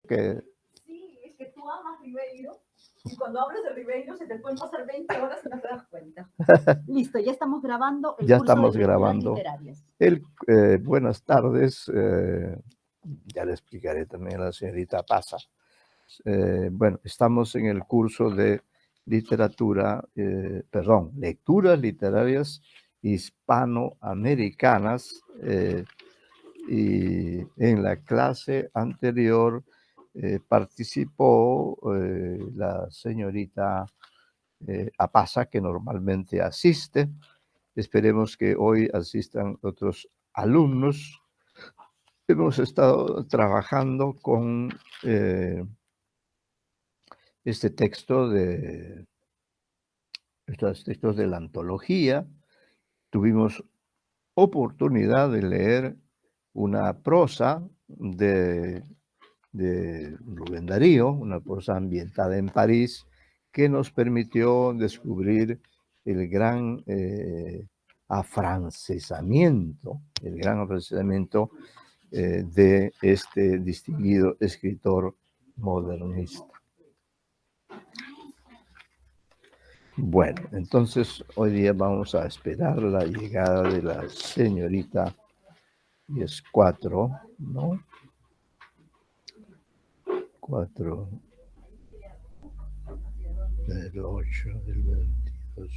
que... Sí, es que tú amas Ribeiro y cuando hablas de Ribeiro se te pueden pasar 20 horas y no te das cuenta. Listo, ya estamos grabando el Ya curso estamos de lecturas grabando. literarias. Buenas tardes. Ya le explicaré también a la señorita Pasa. Bueno, estamos en el curso de lecturas literarias hispanoamericanas, y en la clase anterior participó la señorita Apasa, que normalmente asiste. Esperemos que hoy asistan otros alumnos. Hemos estado trabajando con estos textos de la antología. Tuvimos oportunidad de leer una prosa de Rubén Darío, una prosa ambientada en París, que nos permitió descubrir el gran afrancesamiento de este distinguido escritor modernista. Bueno, entonces hoy día vamos a esperar la llegada de la señorita, y es 4, ¿no? 4 del 8 del 22.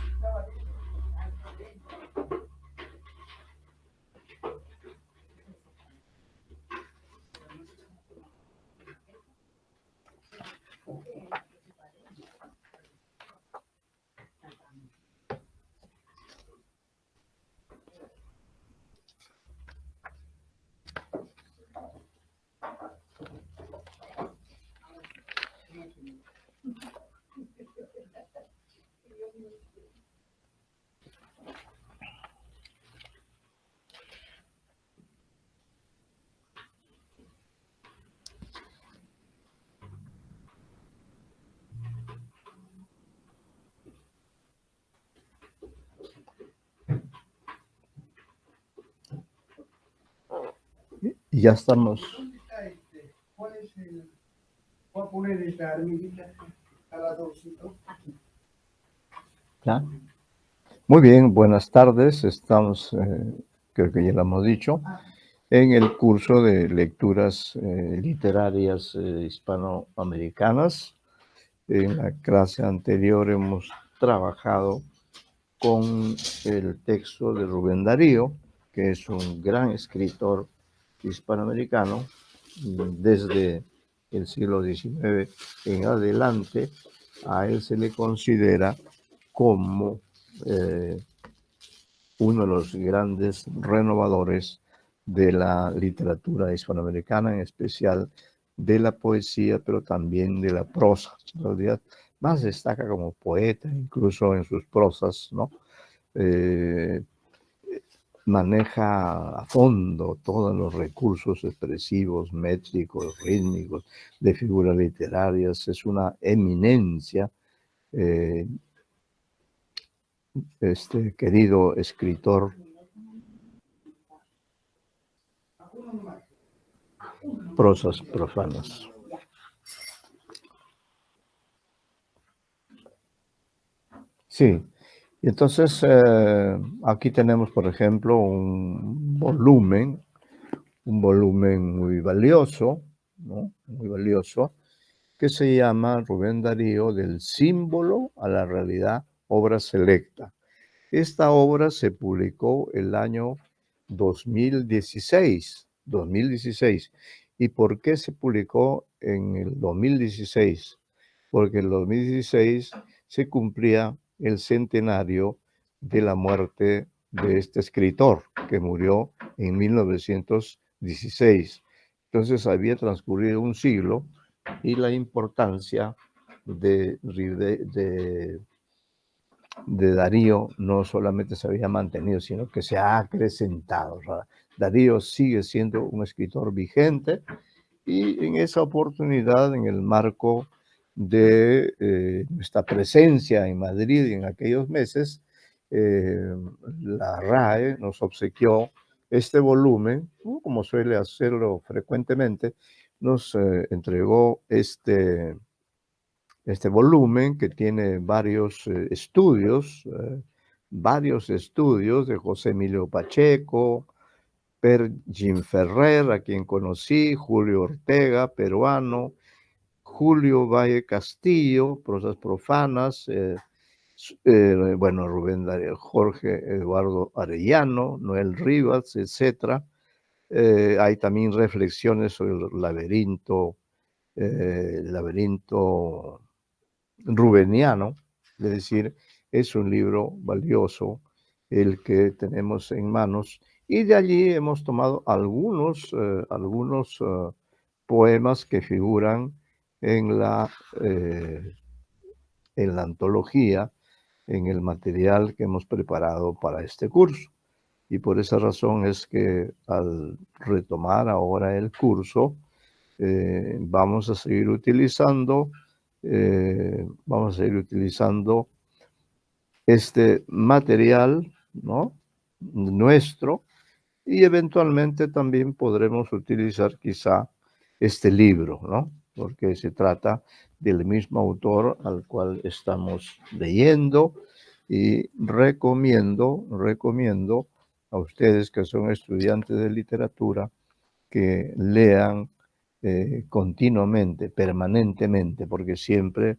Y ya estamos. ¿Cuál es el? Voy a poner esta armillita caladorcito. ¿Ya? Muy bien, buenas tardes. Estamos, creo que ya lo hemos dicho, en el curso de lecturas literarias hispanoamericanas. En la clase anterior hemos trabajado con el texto de Rubén Darío, que es un gran escritor hispanoamericano. Desde el siglo XIX en adelante, a él se le considera como uno de los grandes renovadores de la literatura hispanoamericana, en especial de la poesía, pero también de la prosa. En realidad, más destaca como poeta, incluso en sus prosas, ¿no? Maneja a fondo todos los recursos expresivos, métricos, rítmicos, de figuras literarias. Es una eminencia, este querido escritor. Prosas profanas. Sí, entonces aquí tenemos, por ejemplo, un volumen muy valioso, ¿no? Muy valioso, que se llama Rubén Darío, del símbolo a la realidad, obra selecta. Esta obra se publicó el año 2016. ¿Y por qué se publicó en el 2016? Porque en el 2016 se cumplía el centenario de la muerte de este escritor, que murió en 1916. Entonces había transcurrido un siglo y la importancia de Darío no solamente se había mantenido, sino que se ha acrecentado. O sea, Darío sigue siendo un escritor vigente, y en esa oportunidad, en el marco de nuestra presencia en Madrid en aquellos meses, la RAE nos obsequió este volumen, como suele hacerlo frecuentemente, nos entregó este volumen que tiene varios estudios de José Emilio Pacheco, Per Jim Ferrer, a quien conocí, Julio Ortega, peruano, Julio Valle Castillo, prosas profanas, bueno, Rubén Darío, Jorge Eduardo Arellano, Noel Rivas, etc. Hay también reflexiones sobre el laberinto rubeniano, es decir, es un libro valioso el que tenemos en manos, y de allí hemos tomado algunos poemas que figuran en eh, en la antología, en el material que hemos preparado para este curso. Y por esa razón es que al retomar ahora el curso, vamos a seguir utilizando este material, ¿no?, nuestro, y eventualmente también podremos utilizar quizá este libro, ¿no?, porque se trata del mismo autor al cual estamos leyendo, y recomiendo a ustedes que son estudiantes de literatura que lean continuamente, permanentemente, porque siempre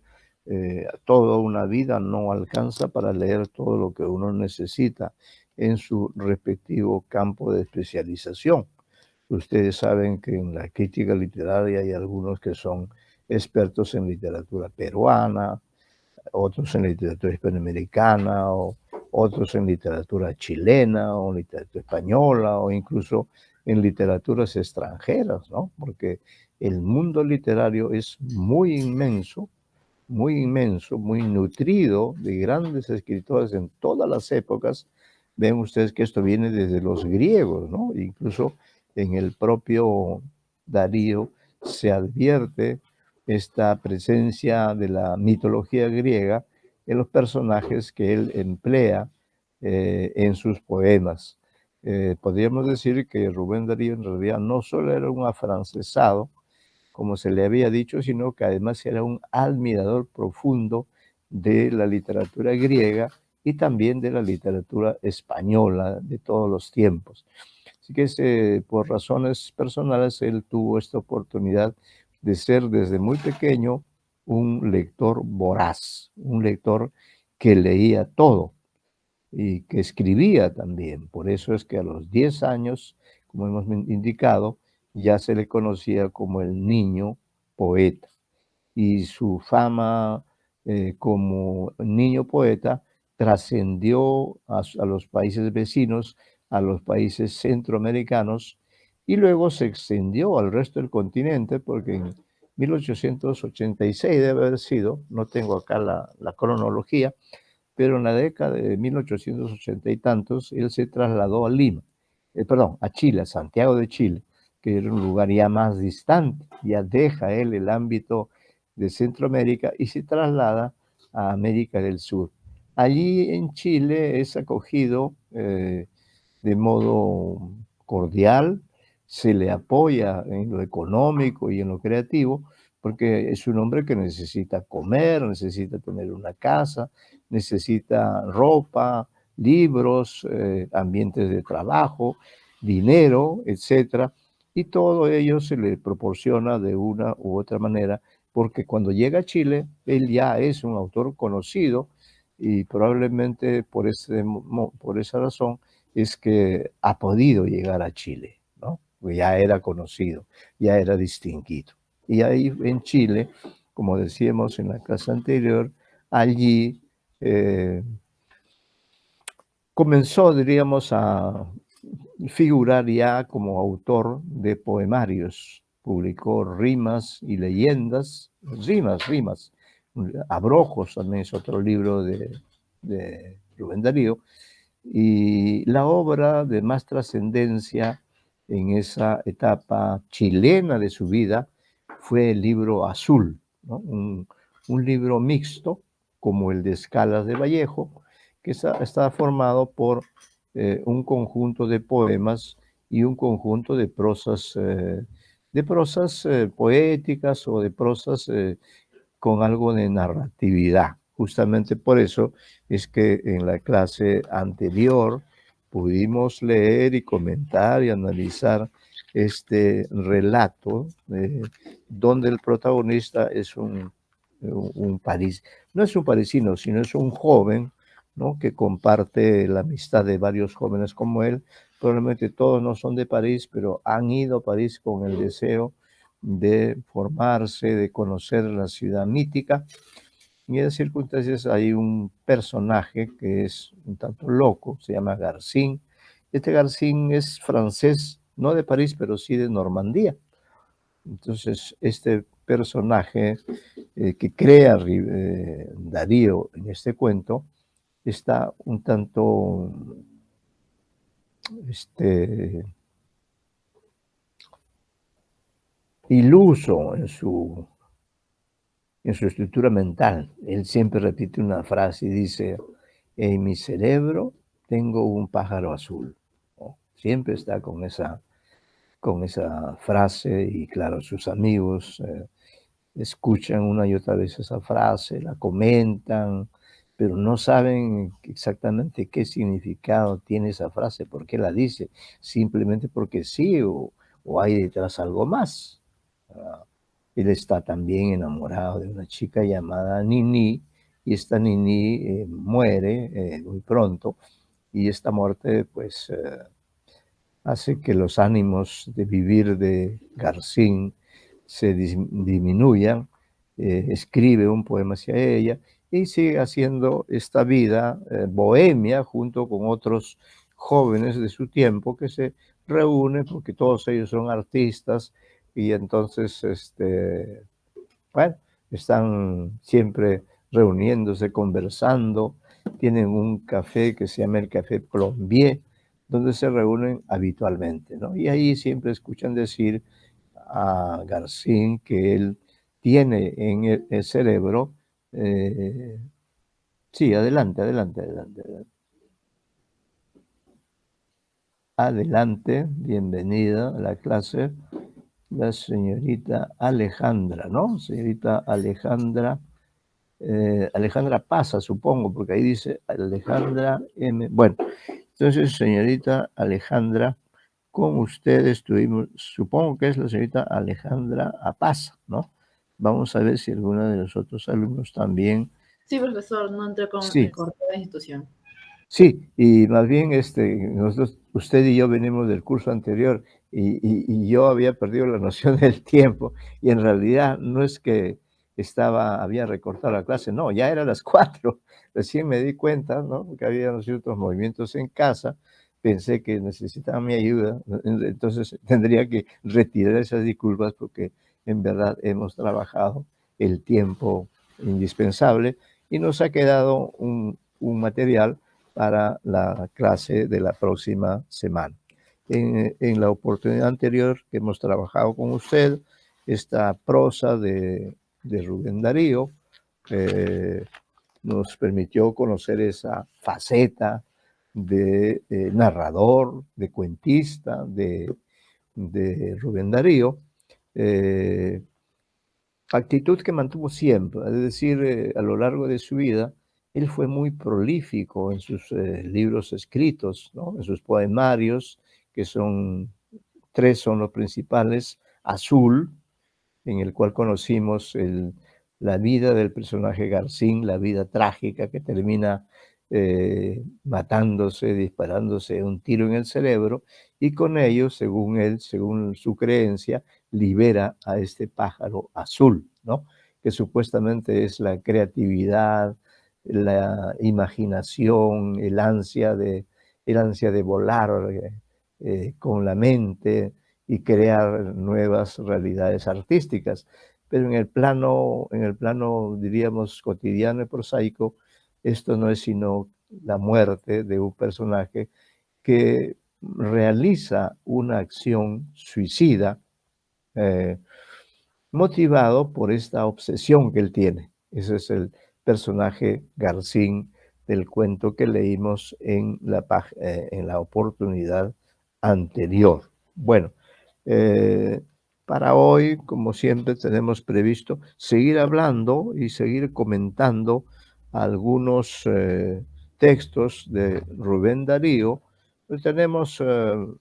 toda una vida no alcanza para leer todo lo que uno necesita en su respectivo campo de especialización. Ustedes saben que en la crítica literaria hay algunos que son expertos en literatura peruana, otros en literatura hispanoamericana, o otros en literatura chilena, o literatura española, o incluso en literaturas extranjeras, ¿no? Porque el mundo literario es muy inmenso, muy nutrido de grandes escritores en todas las épocas. Ven ustedes que esto viene desde los griegos, ¿no? Incluso en el propio Darío se advierte esta presencia de la mitología griega en los personajes que él emplea en sus poemas. Podríamos decir que Rubén Darío en realidad no solo era un afrancesado, como se le había dicho, sino que además era un admirador profundo de la literatura griega y también de la literatura española de todos los tiempos. Así que por razones personales él tuvo esta oportunidad de ser desde muy pequeño un lector voraz, un lector que leía todo y que escribía también. Por eso es que a los 10 años, como hemos indicado, ya se le conocía como el niño poeta. Y su fama como niño poeta trascendió a los países vecinos, a los países centroamericanos, y luego se extendió al resto del continente, porque en 1886 debe haber sido, no tengo acá la cronología, pero en la década de 1880 y tantos, él se trasladó a Lima, perdón, a Chile, a Santiago de Chile, que era un lugar ya más distante. Ya deja él el ámbito de Centroamérica y se traslada a América del Sur. Allí en Chile es acogido de modo cordial, se le apoya en lo económico y en lo creativo, porque es un hombre que necesita comer, necesita tener una casa, necesita ropa, libros, ambientes de trabajo, dinero, etcétera, y todo ello se le proporciona de una u otra manera, porque cuando llega a Chile, él ya es un autor conocido, y probablemente por esa razón es que ha podido llegar a Chile, ¿no? Pues ya era conocido, ya era distinguido. Y ahí en Chile, como decíamos en la clase anterior, allí comenzó, diríamos, a figurar ya como autor de poemarios. Publicó rimas y leyendas, rimas. Abrojos también es otro libro de Rubén Darío. Y la obra de más trascendencia en esa etapa chilena de su vida fue el libro Azul, ¿no? Un libro mixto, como el de Escalas de Vallejo, que está formado por un conjunto de poemas y un conjunto de prosas de prosas poéticas o de prosas con algo de narratividad. Justamente por eso es que en la clase anterior pudimos leer y comentar y analizar este relato donde el protagonista es no es un parisino, sino es un joven, ¿no? Que comparte la amistad de varios jóvenes como él. Probablemente todos no son de París, pero han ido a París con el deseo de formarse, de conocer la ciudad mítica. Y en esas circunstancias hay un personaje que es un tanto loco, se llama Garcín. Este Garcín es francés, no de París, pero sí de Normandía. Entonces, este personaje que crea Darío en este cuento está un tanto iluso en su estructura mental. Él siempre repite una frase y dice, en mi cerebro tengo un pájaro azul, ¿no? Siempre está con esa frase y claro, sus amigos escuchan una y otra vez esa frase, la comentan, pero no saben exactamente qué significado tiene esa frase, por qué la dice, simplemente porque sí o hay detrás algo más. Ah, él está también enamorado de una chica llamada Nini y esta Nini muere muy pronto y esta muerte pues hace que los ánimos de vivir de Garcín se disminuyan, escribe un poema hacia ella y sigue haciendo esta vida bohemia junto con otros jóvenes de su tiempo que se reúnen porque todos ellos son artistas y entonces, bueno, están siempre reuniéndose, conversando, tienen un café que se llama el Café Plombier, donde se reúnen habitualmente, ¿no? Y ahí siempre escuchan decir a Garcín que él tiene en el cerebro, sí, adelante, adelante, adelante, adelante, bienvenida a la clase, la señorita Alejandra, ¿no? Señorita Alejandra, Alejandra Pasa, supongo, porque ahí dice Alejandra M. Bueno, entonces, señorita Alejandra, con ustedes tuvimos, supongo que es la señorita Alejandra Apaza, ¿no? Vamos a ver si alguno de los otros alumnos también. Sí, profesor, no entré con, me Sí, cortó la institución. sí, y más bien nosotros, usted y yo venimos del curso anterior y yo había perdido la noción del tiempo y en realidad no es que había recortado la clase, no, ya eran las 4. Recién me di cuenta, ¿no? Porque había ciertos movimientos en casa, pensé que necesitaba mi ayuda, entonces tendría que retirar esas disculpas porque en verdad hemos trabajado el tiempo indispensable y nos ha quedado un material para la clase de la próxima semana. En la oportunidad anterior que hemos trabajado con usted, esta prosa de Rubén Darío nos permitió conocer esa faceta de narrador, de cuentista de Rubén Darío, actitud que mantuvo siempre, es decir, a lo largo de su vida, él fue muy prolífico en sus libros escritos, ¿no? En sus poemarios, que son 3 son los principales, Azul, en el cual conocimos la vida del personaje Garcín, la vida trágica que termina matándose, disparándose un tiro en el cerebro, y con ello, según él, según su creencia, libera a este pájaro azul, ¿no? Que supuestamente es la creatividad, la imaginación, el ansia de volar con la mente, y crear nuevas realidades artísticas. Pero en el plano, diríamos, cotidiano y prosaico, esto no es sino la muerte de un personaje que realiza una acción suicida eh, motivado por esta obsesión que él tiene. Ese es el personaje Garcín del cuento que leímos en la oportunidad anterior. Bueno, para hoy, como siempre, tenemos previsto seguir hablando y seguir comentando algunos textos de Rubén Darío. Pues tenemos todavía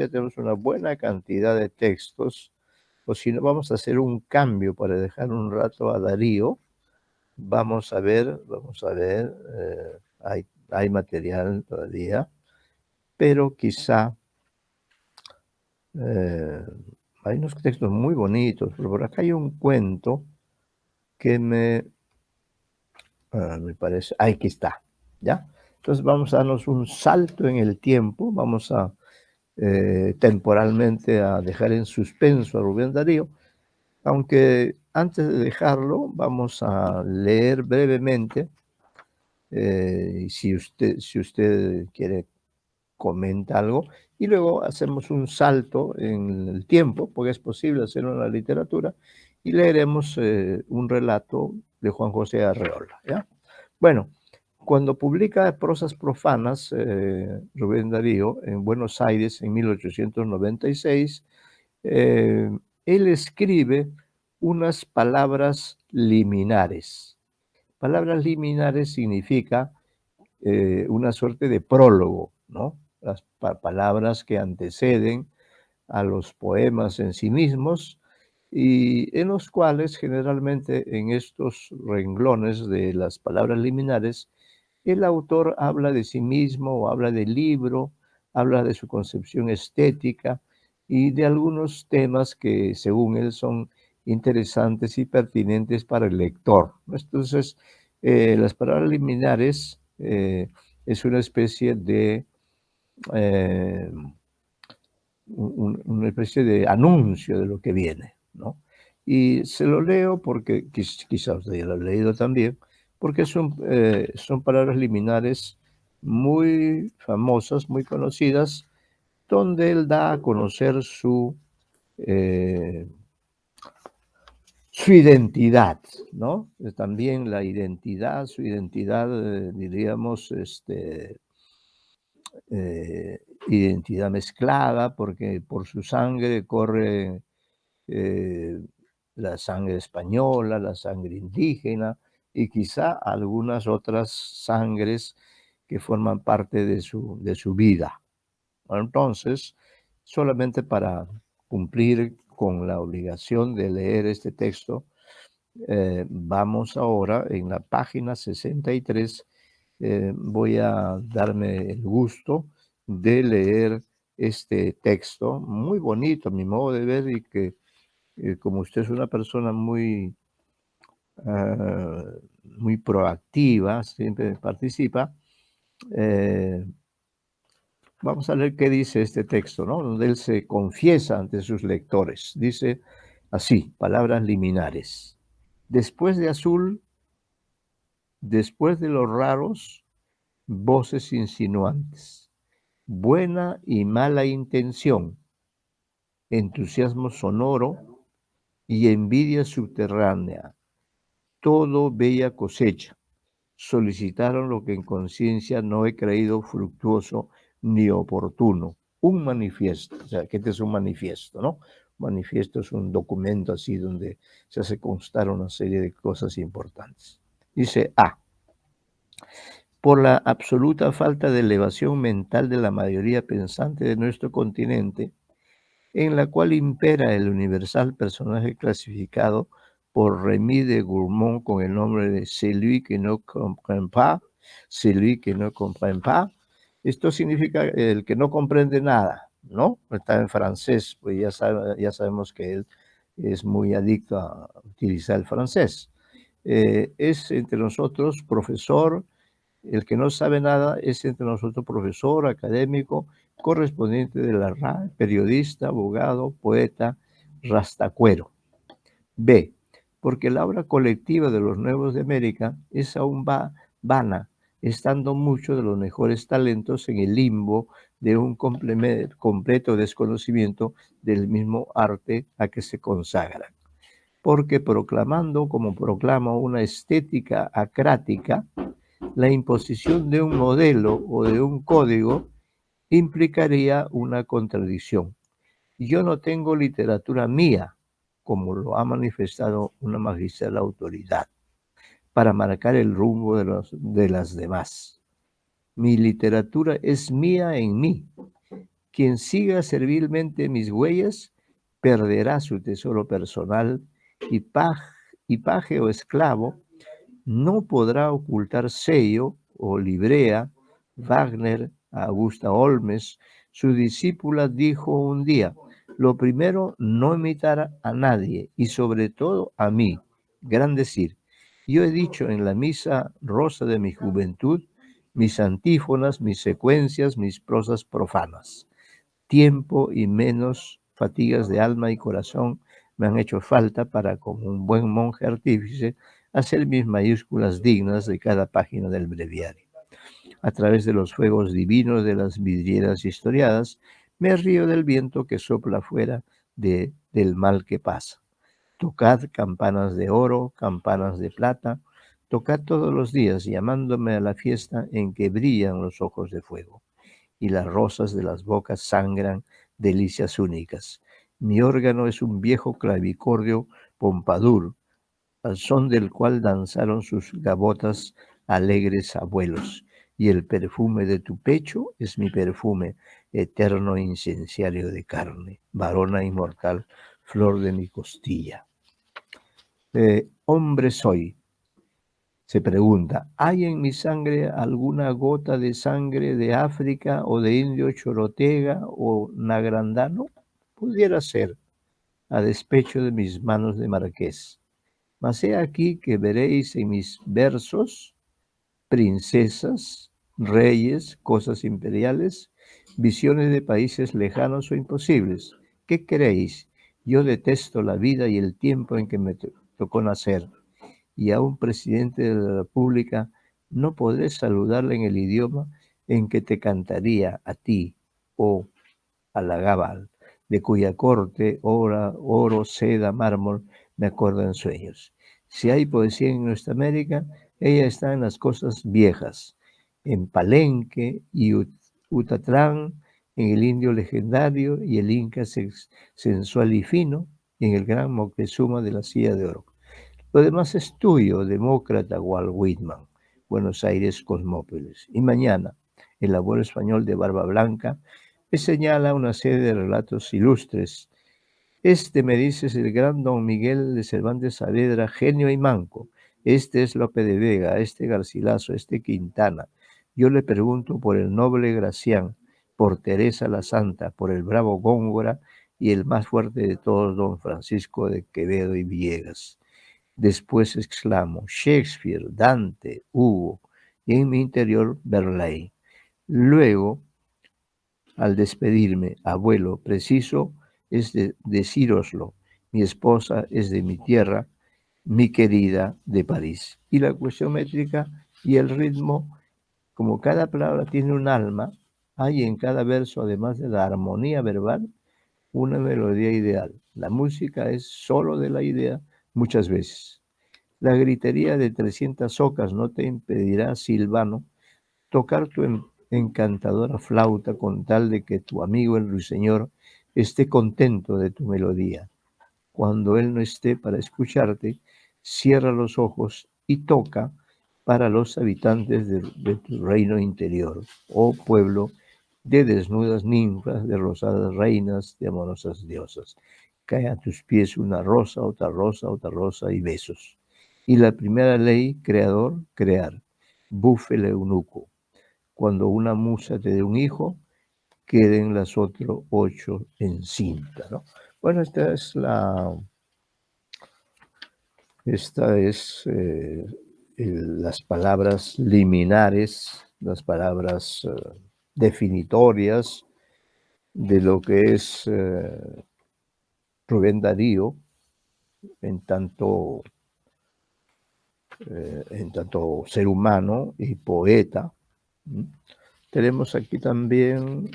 tenemos una buena cantidad de textos, o si no, vamos a hacer un cambio para dejar un rato a Darío. Vamos a ver, hay material todavía, pero quizá hay unos textos muy bonitos, pero por acá hay un cuento que me parece, aquí está, ¿ya? Entonces vamos a darnos un salto en el tiempo, vamos a temporalmente a dejar en suspenso a Rubén Darío, aunque antes de dejarlo vamos a leer brevemente, y si usted quiere comenta algo, y luego hacemos un salto en el tiempo, porque es posible hacerlo en la literatura, y leeremos un relato de Juan José Arreola, ¿ya? Bueno, cuando publica Prosas Profanas, Rubén Darío, en Buenos Aires en 1896, él escribe unas palabras liminares. Palabras liminares significa una suerte de prólogo, ¿no? Las palabras que anteceden a los poemas en sí mismos y en los cuales generalmente en estos renglones de las palabras liminares el autor habla de sí mismo o habla del libro, habla de su concepción estética y de algunos temas que según él son interesantes y pertinentes para el lector. Entonces, las palabras liminares es una especie de una especie de anuncio de lo que viene, ¿no? Y se lo leo porque quizás usted ya lo ha leído también, porque son palabras liminares muy famosas, muy conocidas, donde él da a conocer eh, su identidad, ¿no? También la identidad, su identidad, diríamos, identidad mezclada, porque por su sangre corre eh, la sangre española, la sangre indígena y quizá algunas otras sangres que forman parte de su vida. Entonces, solamente para cumplir con la obligación de leer este texto, vamos ahora en la página 63. Voy a darme el gusto de leer este texto, muy bonito a mi modo de ver, y que como usted es una persona muy proactiva, siempre participa, eh, vamos a leer qué dice este texto, ¿no? Donde él se confiesa ante sus lectores. Dice así, palabras liminares. Después de azul, después de los raros, voces insinuantes, buena y mala intención, entusiasmo sonoro y envidia subterránea, todo bella cosecha. Solicitaron lo que en conciencia no he creído fructuoso ni oportuno. Un manifiesto, o sea, que este es un manifiesto, ¿no? Manifiesto es un documento así donde se hace constar una serie de cosas importantes. Dice A. Por la absoluta falta de elevación mental de la mayoría pensante de nuestro continente, en la cual impera el universal personaje clasificado por Rémy de Gourmont con el nombre de Celui que no comprend pas, Celui que no comprend pas. Esto significa el que no comprende nada, ¿no? Está en francés, pues ya sabemos que él es muy adicto a utilizar el francés. Es entre nosotros profesor. El que no sabe nada es entre nosotros profesor, académico, correspondiente de la RAE, periodista, abogado, poeta, rastacuero. B. Porque la obra colectiva de los Nuevos de América es aún vana, estando muchos de los mejores talentos en el limbo de un completo desconocimiento del mismo arte a que se consagran. Porque proclamando como proclama una estética acrática, la imposición de un modelo o de un código implicaría una contradicción. Yo no tengo literatura mía, como lo ha manifestado una magistral autoridad, para marcar el rumbo de las demás. Mi literatura es mía en mí. Quien siga servilmente mis huellas perderá su tesoro personal y paje o esclavo no podrá ocultar sello o librea. Wagner, Augusta Holmes, su discípula, dijo un día: lo primero, no imitar a nadie y sobre todo a mí. Gran decir. Yo he dicho en la misa rosa de mi juventud mis antífonas, mis secuencias, mis prosas profanas. Tiempo y menos fatigas de alma y corazón me han hecho falta para, como un buen monje artífice, hacer mis mayúsculas dignas de cada página del breviario. A través de los fuegos divinos de las vidrieras historiadas, me río del viento que sopla fuera del mal que pasa. Tocad campanas de oro, campanas de plata, tocad todos los días, llamándome a la fiesta en que brillan los ojos de fuego y las rosas de las bocas sangran delicias únicas. Mi órgano es un viejo clavicordio Pompadour, al son del cual danzaron sus gavotas alegres abuelos, y el perfume de tu pecho es mi perfume, eterno incenciario de carne, varona inmortal, flor de mi costilla. Hombre soy. Se pregunta, ¿hay en mi sangre alguna gota de sangre de África o de indio chorotega o nagrandano? Pudiera ser, a despecho de mis manos de marqués. Mas he aquí que veréis en mis versos princesas, reyes, cosas imperiales, visiones de países lejanos o imposibles. ¿Qué creéis? Yo detesto la vida y el tiempo en que me tocó nacer, y a un presidente de la República no podré saludarle en el idioma en que te cantaría a ti, oh Alagabal, de cuya corte, oro, seda, mármol, me acuerdo en sueños. Si hay poesía en nuestra América, ella está en las cosas viejas, en Palenque y Utatlán, en el indio legendario y el inca sensual y fino, y en el gran Moctezuma de la silla de oro. Lo demás es tuyo, demócrata Walt Whitman, Buenos Aires, Cosmópolis. Y mañana, el abuelo español de barba blanca me señala una serie de relatos ilustres. Este, me dices, el gran don Miguel de Cervantes Saavedra, genio y manco. Este es Lope de Vega, este Garcilaso, este Quintana. Yo le pregunto por el noble Gracián, por Teresa la Santa, por el bravo Góngora y el más fuerte de todos, don Francisco de Quevedo y Villegas. Después exclamo, Shakespeare, Dante, Hugo, y en mi interior Verlaine. Luego, al despedirme, abuelo, preciso es decíroslo, mi esposa es de mi tierra, mi querida de París. Y la cuestión métrica y el ritmo, como cada palabra tiene un alma, hay en cada verso, además de la armonía verbal, una melodía ideal. La música es solo de la idea muchas veces. La gritería de 300 ocas no te impedirá, Silvano, tocar tu encantadora flauta con tal de que tu amigo el ruiseñor esté contento de tu melodía. Cuando él no esté para escucharte, cierra los ojos y toca para los habitantes de tu reino interior, oh pueblo de desnudas ninfas, de rosadas reinas, de amorosas diosas. Cae a tus pies una rosa, otra rosa y besos. Y la primera ley, creador, crear. Bufe el eunuco. Cuando una musa te dé un hijo, queden las otras 8 en cinta, ¿no? Bueno, esta es las palabras liminares, las palabras definitorias de lo que es Rubén Darío en tanto ser humano y poeta. Tenemos aquí también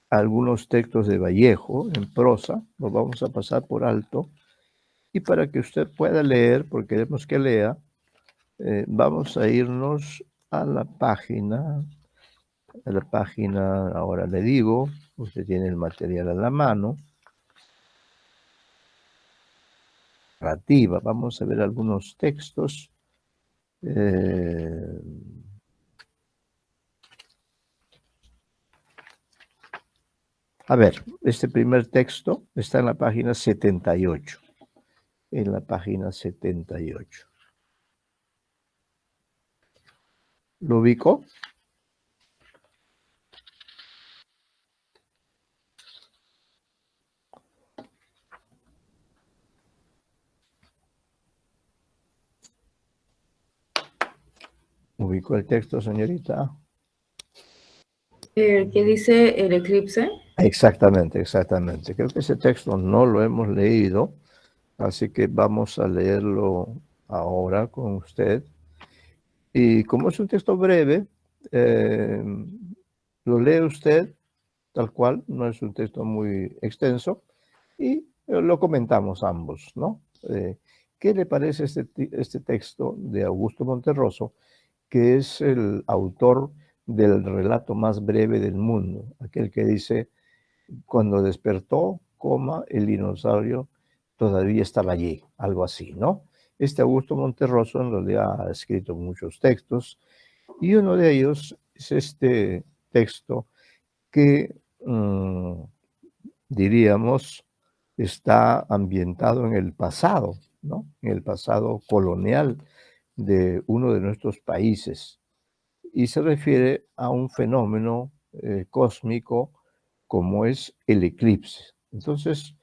algunos textos de Vallejo en prosa, los vamos a pasar por alto, y para que usted pueda leer, porque queremos que lea, vamos a irnos a la página, ahora le digo, Usted tiene el material a la mano. Narrativa. Vamos a ver algunos textos. A ver, este primer texto está en la página 78. En la página 78. ¿Lo ubicó? ¿Ubicó el texto, señorita? ¿Qué dice el eclipse? Exactamente, exactamente. Creo que ese texto no lo hemos leído, así que vamos a leerlo ahora con usted. Y como es un texto breve, lo lee usted tal cual, no es un texto muy extenso, y lo comentamos ambos, ¿no? ¿Qué le parece este texto de Augusto Monterroso, que es el autor del relato más breve del mundo, aquel que dice, cuando despertó, el dinosaurio todavía estaba allí, algo así, ¿no? Este Augusto Monterroso en realidad ha escrito muchos textos, y uno de ellos es este texto que, diríamos, está ambientado en el pasado, ¿no? En el pasado colonial de uno de nuestros países, y se refiere a un fenómeno cósmico como es el eclipse. Entonces,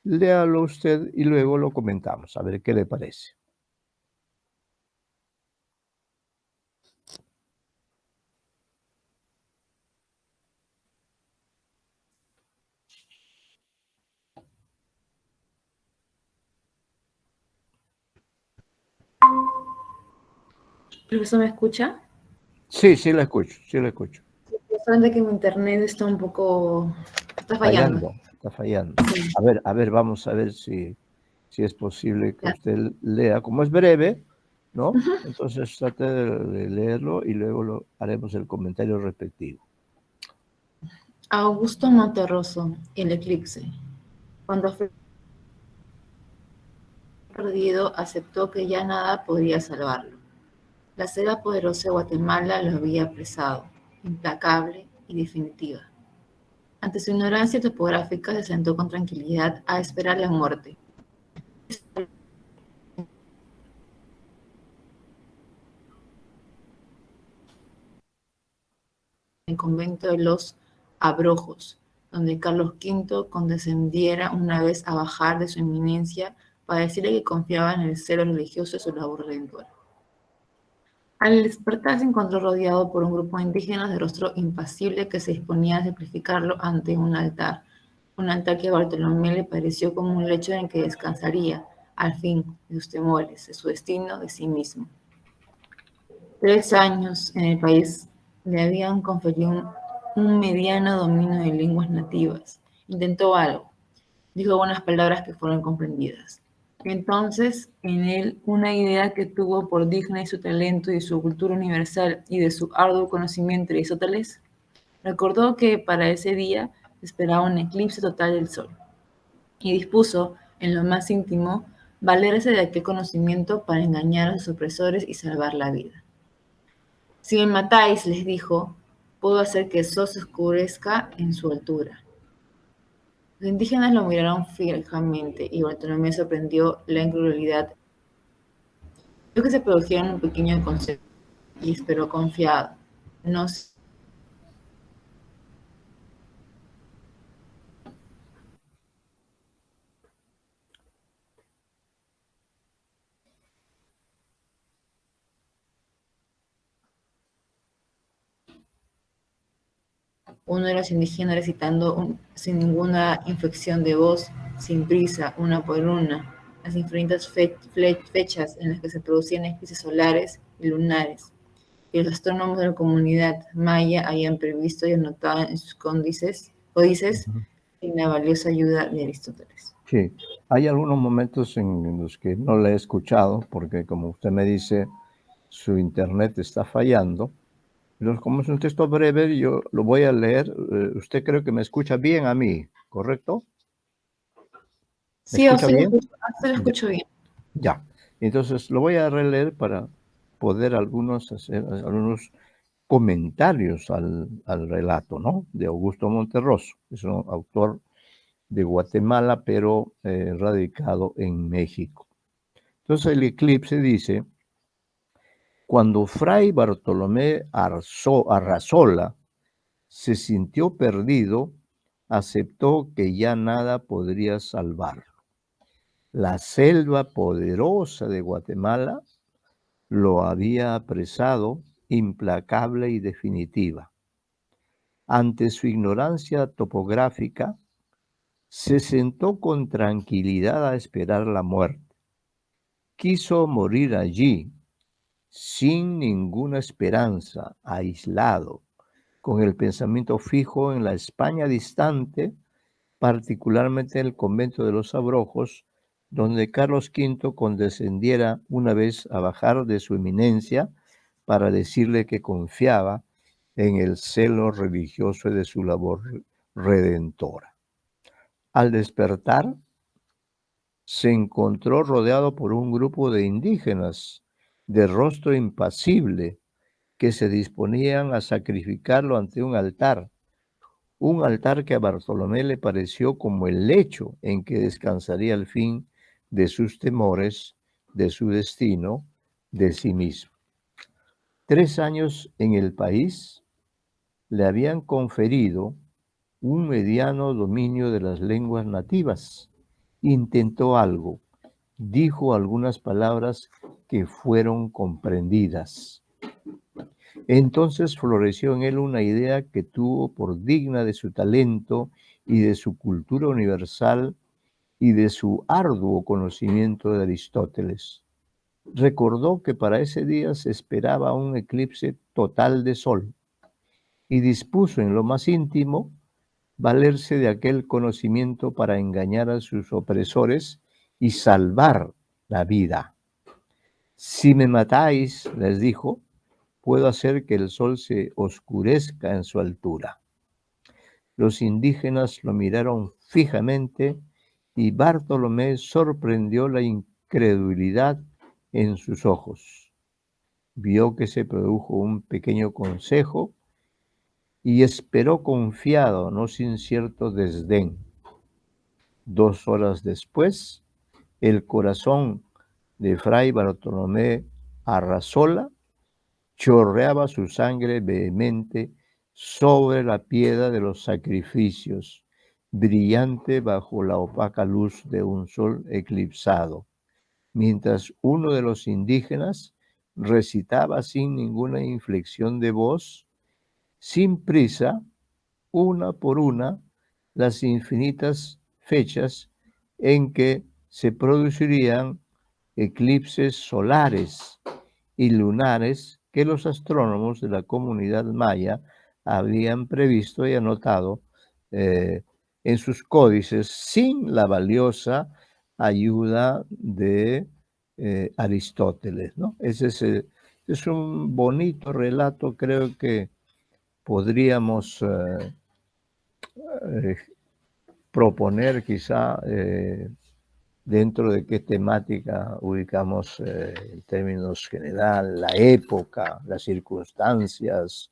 léalo usted y luego lo comentamos, a ver qué le parece. ¿Profesor me escucha? Sí, sí la escucho, sí la escucho. Solamente que mi internet está un poco... está fallando. Está fallando. Sí, A ver, vamos a ver si es posible que ya. usted lea. Como es breve, ¿no? Entonces trate de leerlo y luego haremos el comentario respectivo. Augusto Monterroso, el eclipse. Cuando fue perdido, aceptó que ya nada podría salvarlo. La selva poderosa de Guatemala lo había apresado, implacable y definitiva. Ante su ignorancia topográfica, se sentó con tranquilidad a esperar la muerte. En el convento de los Abrojos, donde Carlos V condescendiera una vez a bajar de su eminencia para decirle que confiaba en el celo religioso de su labor redentora. Al despertar se encontró rodeado por un grupo de indígenas de rostro impasible que se disponía a sacrificarlo ante un altar que a Bartolomé le pareció como un lecho en el que descansaría, al fin, de sus temores, de su destino, de sí mismo. 3 años en el país le habían conferido un mediano dominio de lenguas nativas. Intentó algo, dijo algunas palabras que fueron comprendidas. Entonces, en él, una idea que tuvo por digna de su talento y de su cultura universal y de su arduo conocimiento de Aristóteles, recordó que para ese día esperaba un eclipse total del sol y dispuso, en lo más íntimo, valerse de aquel conocimiento para engañar a sus opresores y salvar la vida. Si me matáis, les dijo, puedo hacer que el sol se oscurezca en su altura. Los indígenas lo miraron fijamente y Bartolomé sorprendió la incredulidad. Vio que se produjeron un pequeño consejo y esperó confiado. No uno de los indígenas recitando sin ninguna inflexión de voz, sin prisa, una por una, las infinitas fechas en las que se producían eclipses solares y lunares, que los astrónomos de la comunidad maya habían previsto y anotado en sus códices sin la valiosa ayuda de Aristóteles. Sí, hay algunos momentos en los que no le he escuchado, porque como usted me dice, su internet está fallando, Entonces, como es un texto breve, yo lo voy a leer. Usted creo que me escucha bien a mí, ¿correcto? ¿Me Sí, escucha bien? se lo escucho bien. Ya. Entonces, lo voy a releer para poder hacer algunos comentarios al relato, ¿no? De Augusto Monterroso. Es un autor de Guatemala, pero radicado en México. Entonces, el eclipse dice: cuando Fray Bartolomé Arrazola se sintió perdido, aceptó que ya nada podría salvarlo. La selva poderosa de Guatemala lo había apresado, implacable y definitiva. Ante su ignorancia topográfica, se sentó con tranquilidad a esperar la muerte. Quiso morir allí, sin ninguna esperanza, aislado, con el pensamiento fijo en la España distante, particularmente el convento de los Abrojos, donde Carlos V condescendiera una vez a bajar de su eminencia para decirle que confiaba en el celo religioso de su labor redentora. Al despertar, se encontró rodeado por un grupo de indígenas de rostro impasible que se disponían a sacrificarlo ante un altar que a Bartolomé le pareció como el lecho en que descansaría el fin de sus temores, de su destino, de sí mismo. 3 años en el país le habían conferido un mediano dominio de las lenguas nativas. Intentó algo, dijo algunas palabras que fueron comprendidas. Entonces floreció en él una idea que tuvo por digna de su talento y de su cultura universal y de su arduo conocimiento de Aristóteles. Recordó que para ese día se esperaba un eclipse total de sol y dispuso en lo más íntimo valerse de aquel conocimiento para engañar a sus opresores y salvar la vida. Si me matáis, les dijo, puedo hacer que el sol se oscurezca en su altura. Los indígenas lo miraron fijamente y Bartolomé sorprendió la incredulidad en sus ojos. Vio que se produjo un pequeño consejo y esperó confiado, no sin cierto desdén. 2 horas después, el corazón de Fray Bartolomé Arrazola chorreaba su sangre vehemente sobre la piedra de los sacrificios, brillante bajo la opaca luz de un sol eclipsado, mientras uno de los indígenas recitaba sin ninguna inflexión de voz, sin prisa, una por una, las infinitas fechas en que se producirían eclipses solares y lunares que los astrónomos de la comunidad maya habían previsto y anotado en sus códices sin la valiosa ayuda de Aristóteles, ¿no? Es un bonito relato, creo que podríamos eh, proponer quizá dentro de qué temática ubicamos en términos general, la época, las circunstancias,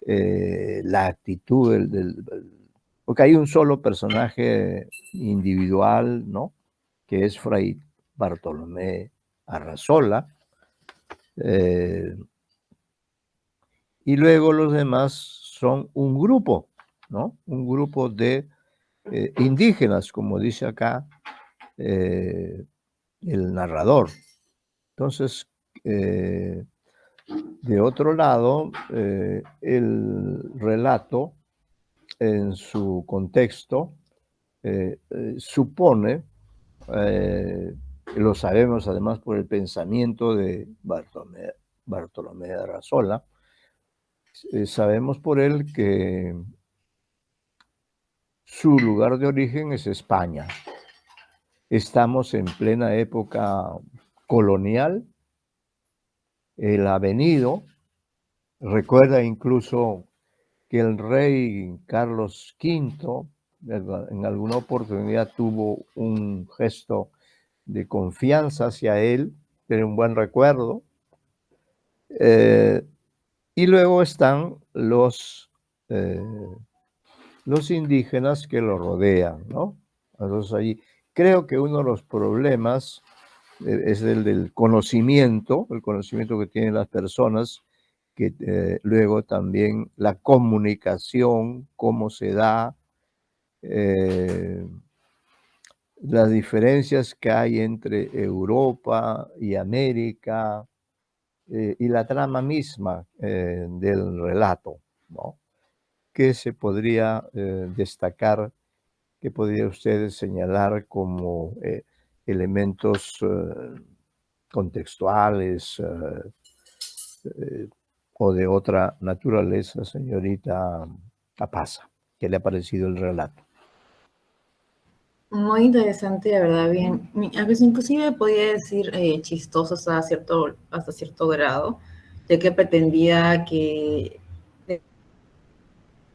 la actitud porque hay un solo personaje individual, ¿no? Que es Fray Bartolomé Arrazola, y luego los demás son un grupo, ¿no? Un grupo de indígenas, como dice acá el narrador. Entonces, de otro lado, el relato en su contexto supone, lo sabemos además por el pensamiento de Bartolomé de Arrazola, sabemos por él que su lugar de origen es España. Estamos en plena época colonial. Él ha venido recuerda incluso que el rey Carlos V en alguna oportunidad tuvo un gesto de confianza hacia él, tiene un buen recuerdo. Y luego están los indígenas que lo rodean, ¿no? Entonces ahí creo que uno de los problemas es el del conocimiento, el conocimiento que tienen las personas, que luego también la comunicación, cómo se da, las diferencias que hay entre Europa y América, y la trama misma del relato, ¿no? ¿Qué se podría destacar? ¿Qué podría usted señalar como elementos contextuales o de otra naturaleza, señorita Capaza? ¿Qué le ha parecido el relato? Muy interesante, la verdad, bien. A veces inclusive podía decir chistoso hasta cierto grado, ya que pretendía que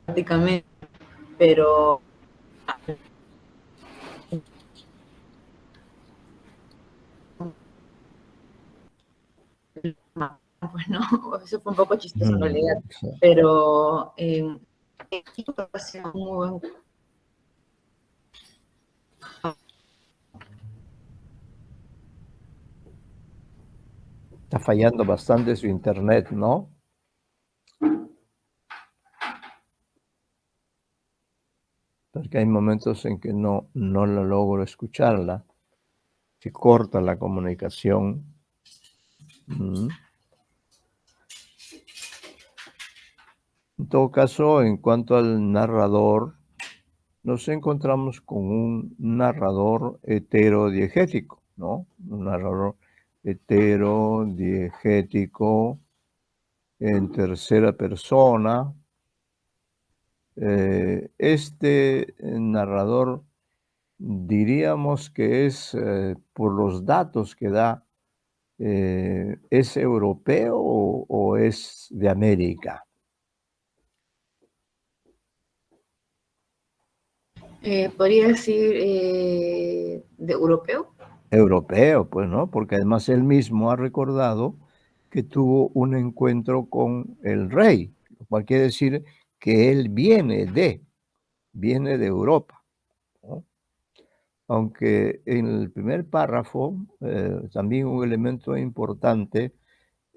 prácticamente, pero pues no, eso fue un poco chistoso en realidad, Sí. pero ha sido un muy buen. Está fallando bastante su internet, ¿no? Porque hay momentos en que no la logro escucharla, se corta la comunicación. En todo caso, en cuanto al narrador, nos encontramos con un narrador heterodiegético, ¿no? Un narrador heterodiegético en tercera persona. Este narrador diríamos que es, por los datos que da, ¿es europeo o es de América? Podría decir de europeo. Europeo, pues, ¿no? Porque además él mismo ha recordado que tuvo un encuentro con el rey, lo cual quiere decir que él viene de Europa, ¿no? Aunque en el primer párrafo, también un elemento importante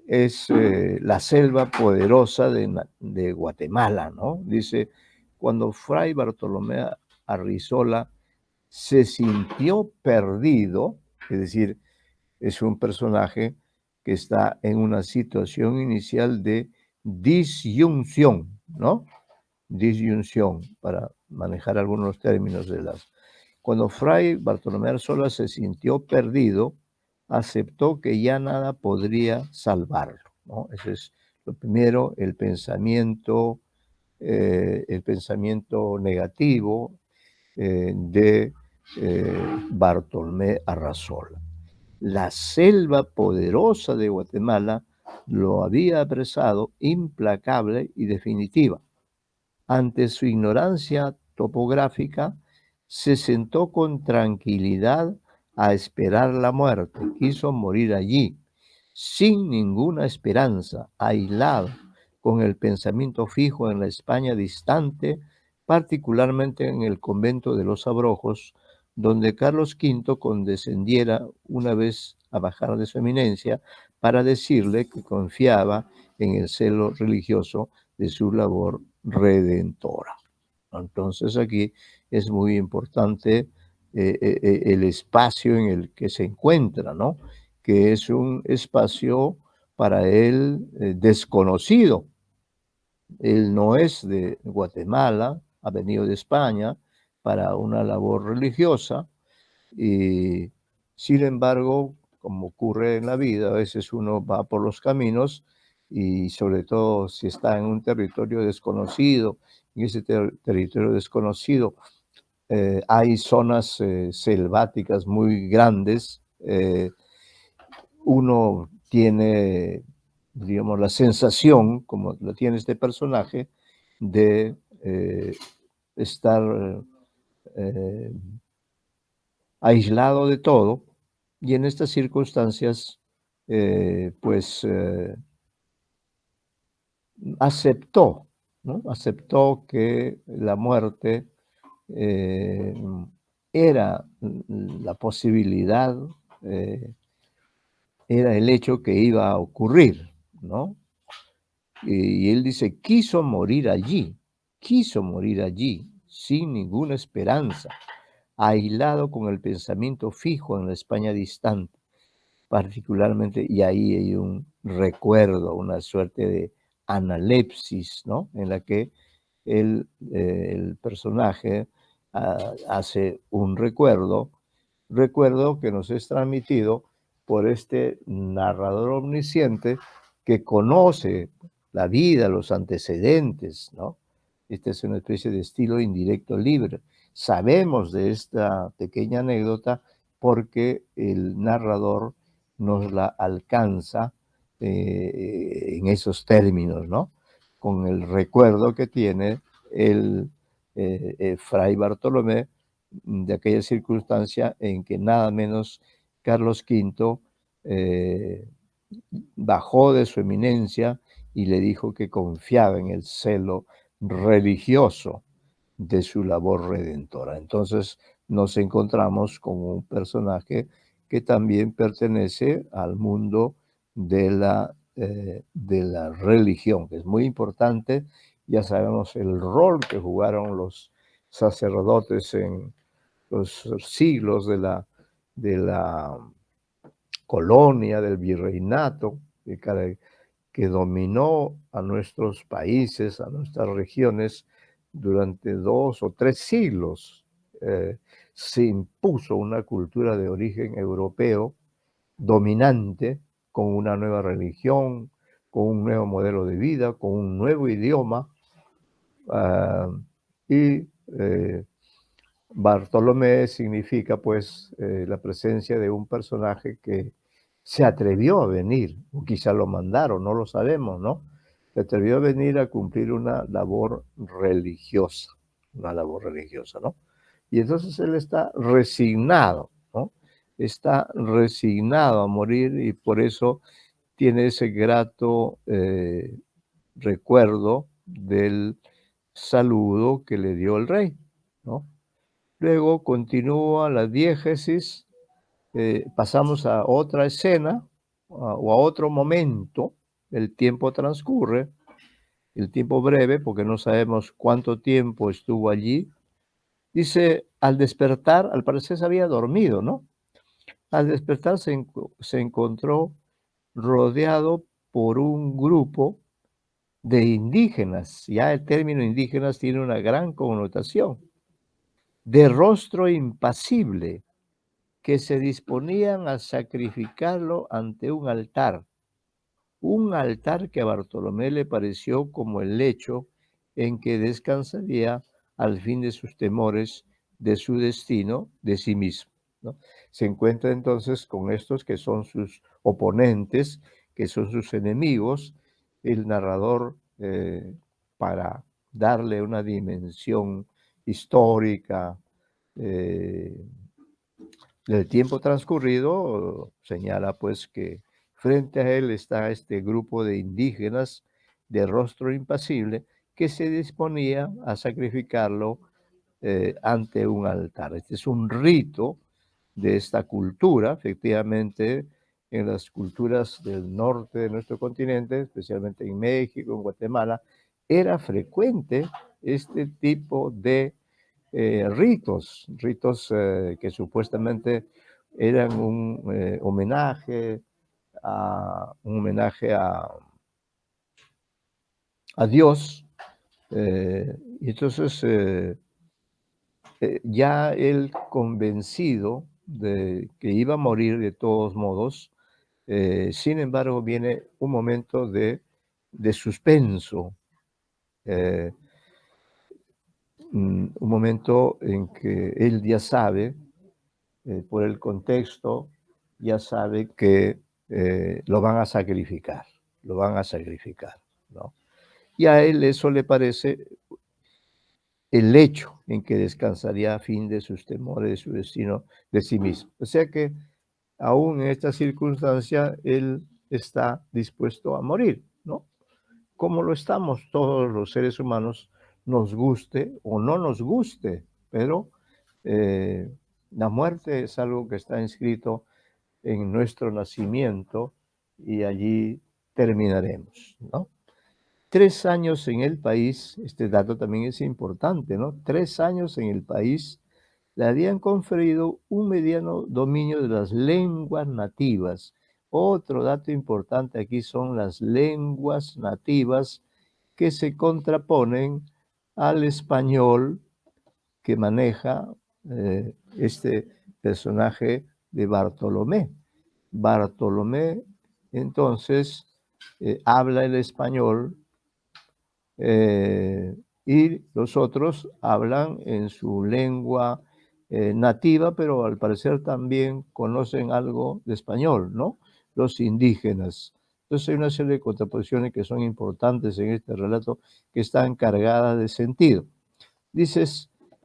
es la selva poderosa de Guatemala, ¿no? Dice, cuando Fray Bartolomé Arrizola se sintió perdido, es decir, es un personaje que está en una situación inicial de disyunción, ¿no? Disyunción, para manejar algunos términos de las. Cuando Fray Bartolomé Arzola se sintió perdido, aceptó que ya nada podría salvarlo, ¿no? Ese es lo primero, el pensamiento negativo de Bartolomé Arrazola. La selva poderosa de Guatemala lo había apresado implacable y definitiva. Ante su ignorancia topográfica, se sentó con tranquilidad a esperar la muerte. Quiso morir allí, sin ninguna esperanza, aislado, con el pensamiento fijo en la España distante, particularmente en el convento de los Abrojos, donde Carlos V condescendiera una vez a bajar de su eminencia para decirle que confiaba en el celo religioso de su labor redentora. Entonces aquí es muy importante el espacio en el que se encuentra, ¿no? Que es un espacio para él desconocido. Él no es de Guatemala, ha venido de España para una labor religiosa y, sin embargo, como ocurre en la vida, a veces uno va por los caminos y sobre todo si está en un territorio desconocido, en ese territorio desconocido hay zonas selváticas muy grandes, uno tiene digamos, la sensación, como lo tiene este personaje, de estar eh, aislado de todo, y en estas circunstancias, pues aceptó, ¿no? Aceptó que la muerte eh, era la posibilidad, eh, era el hecho que iba a ocurrir, ¿no? Y él dice, quiso morir allí, sin ninguna esperanza, aislado con el pensamiento fijo en la España distante, particularmente, y ahí hay un recuerdo, una suerte de analepsis, ¿no? En la que el personaje hace un recuerdo que nos es transmitido por este narrador omnisciente que conoce la vida, los antecedentes, ¿no? Esta es una especie de estilo indirecto libre. Sabemos de esta pequeña anécdota porque el narrador nos la alcanza en esos términos, ¿no? Con el recuerdo que tiene el fray Bartolomé de aquella circunstancia en que nada menos Carlos V bajó de su eminencia y le dijo que confiaba en el celo religioso de su labor redentora. Entonces nos encontramos con un personaje que también pertenece al mundo de la religión, que es muy importante. Ya sabemos el rol que jugaron los sacerdotes en los siglos de la colonia, del virreinato, que dominó a nuestros países, a nuestras regiones durante 2 o 3 siglos. Se impuso una cultura de origen europeo dominante, con una nueva religión, con un nuevo modelo de vida, con un nuevo idioma, y Bartolomé significa pues la presencia de un personaje que se atrevió a venir, o quizá lo mandaron, no lo sabemos, ¿no? Se atrevió a venir a cumplir una labor religiosa, ¿no? Y entonces él está resignado, ¿no? Está resignado a morir y por eso tiene ese grato recuerdo del saludo que le dio el rey, ¿no? Luego continúa la diégesis, pasamos a otra escena o a otro momento, el tiempo transcurre, el tiempo breve, porque no sabemos cuánto tiempo estuvo allí. Dice, al despertar, al parecer se había dormido, ¿no? Al despertar se encontró rodeado por un grupo de indígenas. Ya el término indígenas tiene una gran connotación. De rostro impasible, que se disponían a sacrificarlo ante un altar que a Bartolomé le pareció como el lecho en que descansaría al fin de sus temores, de su destino, de sí mismo, ¿no? Se encuentra entonces con estos que son sus oponentes, que son sus enemigos, el narrador para darle una dimensión histórica, eh, del tiempo transcurrido, señala pues que frente a él está este grupo de indígenas de rostro impasible que se disponía a sacrificarlo ante un altar. Este es un rito de esta cultura, efectivamente, en las culturas del norte de nuestro continente, especialmente en México, en Guatemala, era frecuente este tipo de ritos que supuestamente eran un homenaje a Dios. Y entonces ya él convencido de que iba a morir de todos modos, sin embargo viene un momento de suspenso, eh, un momento en que él ya sabe, por el contexto, ya sabe que lo van a sacrificar, lo van a sacrificar, ¿no? Y a él eso le parece el hecho en que descansaría a fin de sus temores, de su destino, de sí mismo. O sea que aún en esta circunstancia, él está dispuesto a morir, ¿no? Como lo estamos todos los seres humanos, nos guste o no nos guste, pero la muerte es algo que está inscrito en nuestro nacimiento y allí terminaremos, ¿no? 3 años en el país, este dato también es importante, ¿no? 3 años en el país le habían conferido un mediano dominio de las lenguas nativas. Otro dato importante aquí son las lenguas nativas que se contraponen al español que maneja este personaje de Bartolomé. Bartolomé, entonces, habla el español y los otros hablan en su lengua nativa, pero al parecer también conocen algo de español, ¿no? Los indígenas. Entonces hay una serie de contraposiciones que son importantes en este relato que están cargadas de sentido.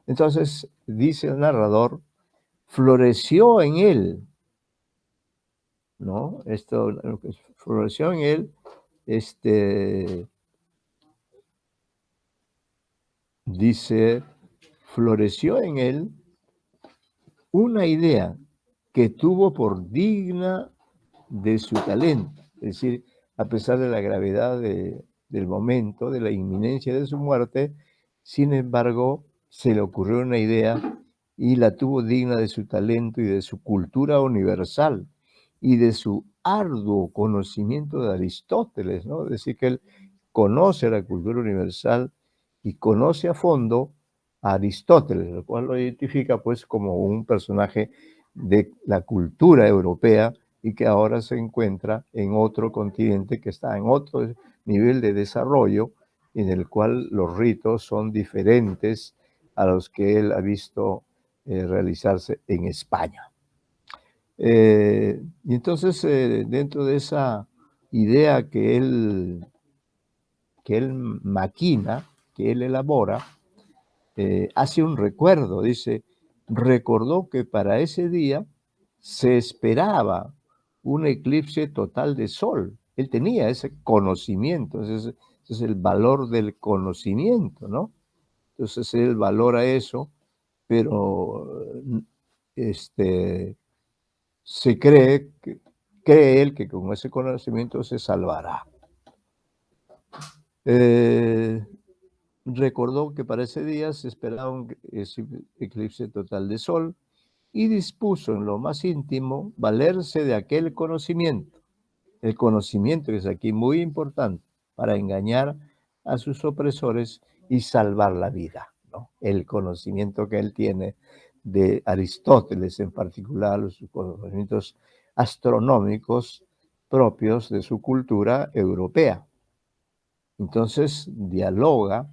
Entonces, dice el narrador, floreció en él, ¿no? Esto, lo que floreció en él, dice, floreció en él una idea que tuvo por digna de su talento. Es decir, a pesar de la gravedad del momento, de la inminencia de su muerte, sin embargo, se le ocurrió una idea y la tuvo digna de su talento y de su cultura universal y de su arduo conocimiento de Aristóteles, ¿no? Es decir, que él conoce la cultura universal y conoce a fondo a Aristóteles, lo cual lo identifica pues como un personaje de la cultura europea y que ahora se encuentra en otro continente que está en otro nivel de desarrollo en el cual los ritos son diferentes a los que él ha visto realizarse en España. Y entonces, dentro de esa idea que él maquina, que él elabora, hace un recuerdo, dice, recordó que para ese día se esperaba un eclipse total de sol. Él tenía ese conocimiento, ese es el valor del conocimiento, ¿no? Entonces él valora eso, pero cree él que con ese conocimiento se salvará. Recordó que para ese día se esperaba un eclipse total de sol y dispuso en lo más íntimo valerse de aquel conocimiento. El conocimiento que es aquí muy importante para engañar a sus opresores y salvar la vida, ¿no? El conocimiento que él tiene de Aristóteles en particular, los conocimientos astronómicos propios de su cultura europea. Entonces dialoga,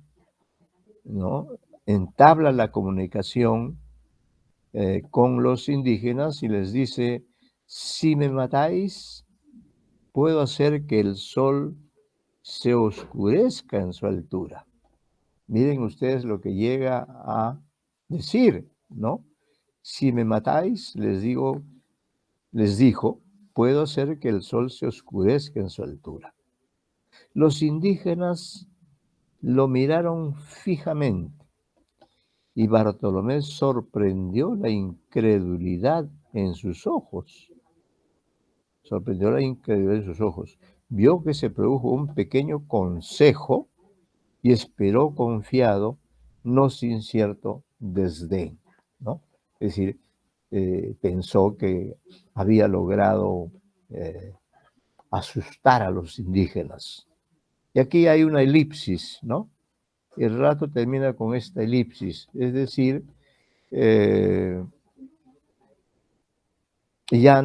¿no? Entabla la comunicación con los indígenas y les dice, si me matáis, puedo hacer que el sol se oscurezca en su altura. Miren ustedes lo que llega a decir, ¿no? Si me matáis, les dijo, puedo hacer que el sol se oscurezca en su altura. Los indígenas lo miraron fijamente y Bartolomé sorprendió la incredulidad en sus ojos. Sorprendió la incredulidad en sus ojos. Vio que se produjo un pequeño consejo y esperó confiado, no sin cierto desdén, ¿no? Es decir, pensó que había logrado asustar a los indígenas. Y aquí hay una elipsis, ¿no? El relato termina con esta elipsis, es decir, ya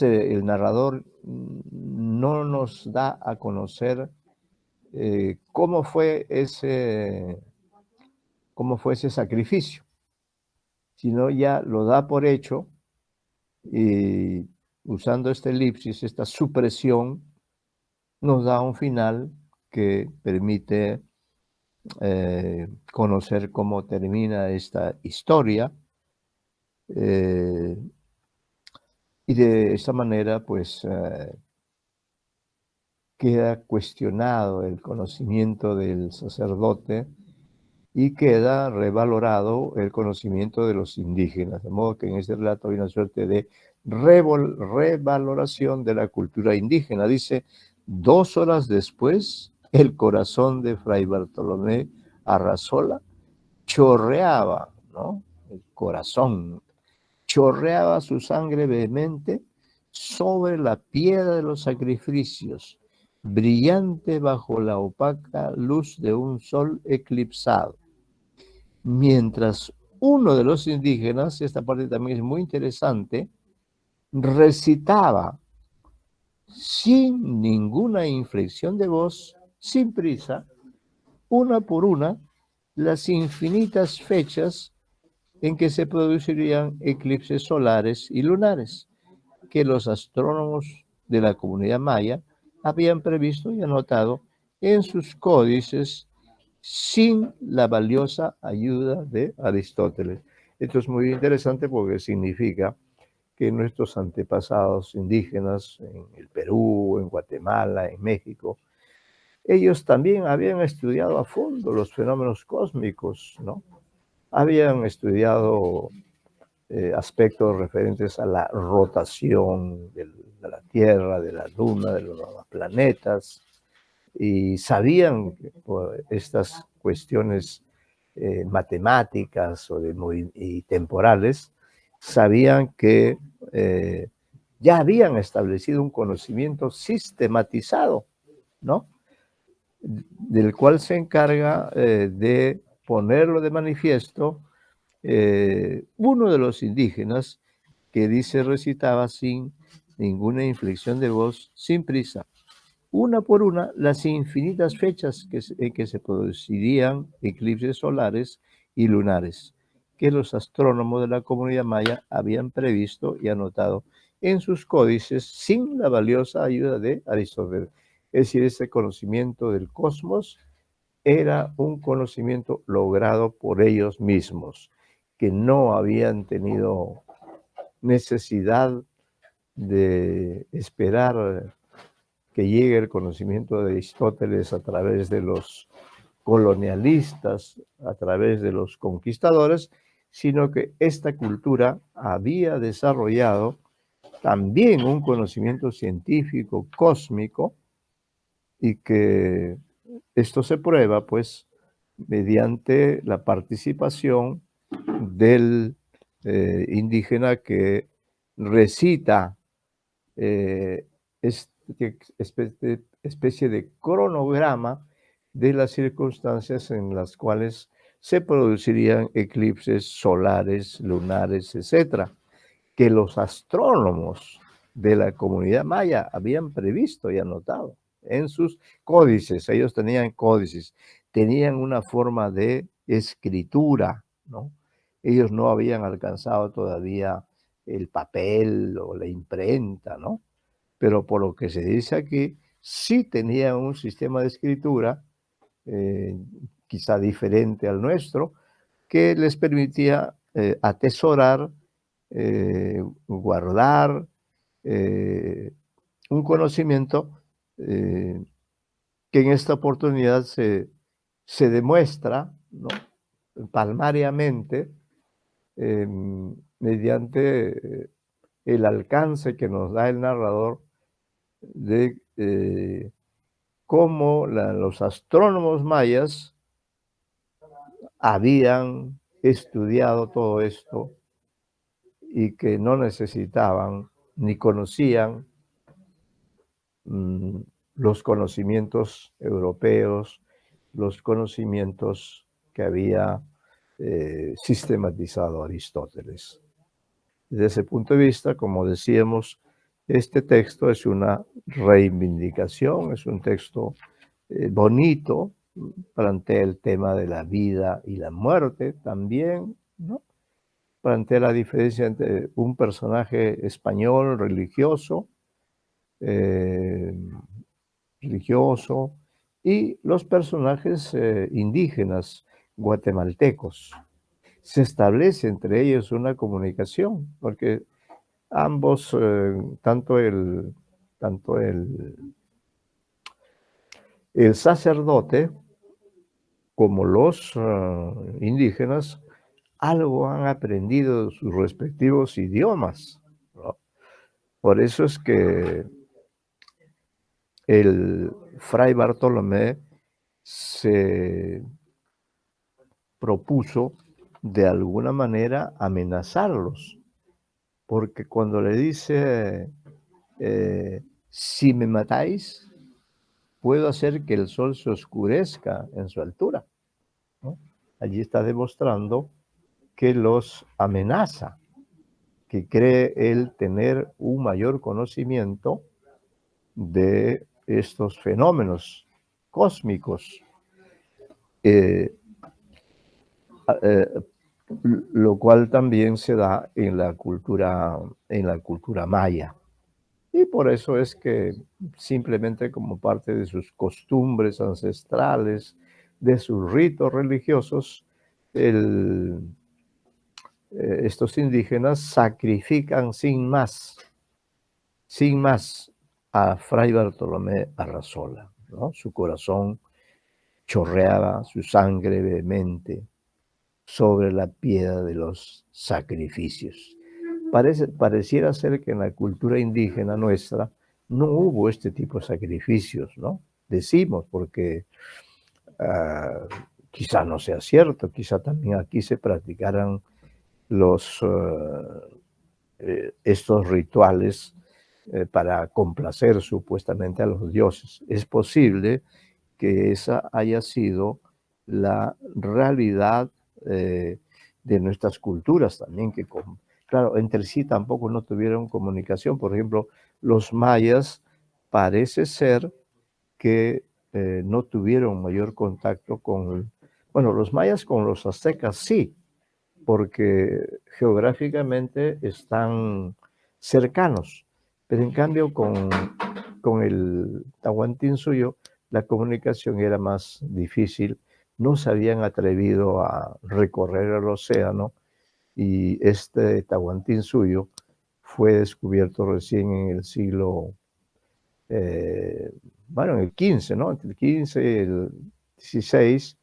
el narrador no nos da a conocer cómo fue ese sacrificio, sino ya lo da por hecho y usando esta elipsis, esta supresión, nos da un final que permite conocer cómo termina esta historia. Y de esta manera, pues, queda cuestionado el conocimiento del sacerdote y queda revalorado el conocimiento de los indígenas. De modo que en este relato hay una suerte de revaloración de la cultura indígena. Dice, 2 horas después, el corazón de Fray Bartolomé Arrazola chorreaba, ¿no? El corazón chorreaba su sangre vehemente sobre la piedra de los sacrificios, brillante bajo la opaca luz de un sol eclipsado. Mientras uno de los indígenas, esta parte también es muy interesante, recitaba sin ninguna inflexión de voz, sin prisa, una por una, las infinitas fechas en que se producirían eclipses solares y lunares, que los astrónomos de la comunidad maya habían previsto y anotado en sus códices sin la valiosa ayuda de Aristóteles. Esto es muy interesante porque significa que nuestros antepasados indígenas en el Perú, en Guatemala, en México, ellos también habían estudiado a fondo los fenómenos cósmicos, ¿no? Habían estudiado aspectos referentes a la rotación de la Tierra, de la Luna, de los planetas, y sabían que por estas cuestiones matemáticas y temporales, sabían que ya habían establecido un conocimiento sistematizado, ¿no? Del cual se encarga de ponerlo de manifiesto uno de los indígenas que dice recitaba sin ninguna inflexión de voz, sin prisa, una por una, las infinitas fechas en que se producirían eclipses solares y lunares, que los astrónomos de la comunidad maya habían previsto y anotado en sus códices sin la valiosa ayuda de Aristóteles. Es decir, ese conocimiento del cosmos era un conocimiento logrado por ellos mismos, que no habían tenido necesidad de esperar que llegue el conocimiento de Aristóteles a través de los colonialistas, a través de los conquistadores, sino que esta cultura había desarrollado también un conocimiento científico cósmico y que esto se prueba pues mediante la participación del indígena que recita especie de cronograma de las circunstancias en las cuales se producirían eclipses solares, lunares, etcétera, que los astrónomos de la comunidad maya habían previsto y anotado en sus códices. Ellos tenían códices, tenían una forma de escritura, ¿no? Ellos no habían alcanzado todavía el papel o la imprenta, ¿no? Pero por lo que se dice aquí, sí tenían un sistema de escritura, quizá diferente al nuestro, que les permitía atesorar, guardar un conocimiento que en esta oportunidad se demuestra, ¿no? Palmariamente mediante el alcance que nos da el narrador de cómo los astrónomos mayas habían estudiado todo esto y que no necesitaban ni conocían los conocimientos europeos, los conocimientos que había sistematizado Aristóteles. Desde ese punto de vista, como decíamos, este texto es una reivindicación, es un texto bonito, plantea el tema de la vida y la muerte también, ¿no? plantea la diferencia entre un personaje español eh, religioso y los personajes indígenas guatemaltecos. Se establece entre ellos una comunicación, porque ambos, tanto el sacerdote como los indígenas, algo han aprendido de sus respectivos idiomas, ¿no? Por eso es que el fray Bartolomé se propuso de alguna manera amenazarlos, porque cuando le dice, si me matáis, puedo hacer que el sol se oscurezca en su altura, ¿no? Allí está demostrando que los amenaza, que cree él tener un mayor conocimiento de estos fenómenos cósmicos, eh, eh, lo cual también se da en la cultura maya. Y por eso es que simplemente como parte de sus costumbres ancestrales, de sus ritos religiosos, estos indígenas sacrifican sin más a Fray Bartolomé Arrazola, ¿no? Su corazón chorreaba su sangre vehemente sobre la piedra de los sacrificios. Pareciera ser que en la cultura indígena nuestra no hubo este tipo de sacrificios, ¿no? Decimos, porque quizá no sea cierto, quizá también aquí se practicaran estos rituales para complacer supuestamente a los dioses. Es posible que esa haya sido la realidad de nuestras culturas también, claro, entre sí tampoco no tuvieron comunicación. Por ejemplo, los mayas parece ser que no tuvieron mayor contacto bueno, los mayas con los aztecas sí, porque geográficamente están cercanos, pero en cambio con el Tahuantinsuyo la comunicación era más difícil, no se habían atrevido a recorrer el océano y este Tahuantinsuyo fue descubierto recién en el siglo, bueno, en el 15, ¿no? Entre el 15 y el 16,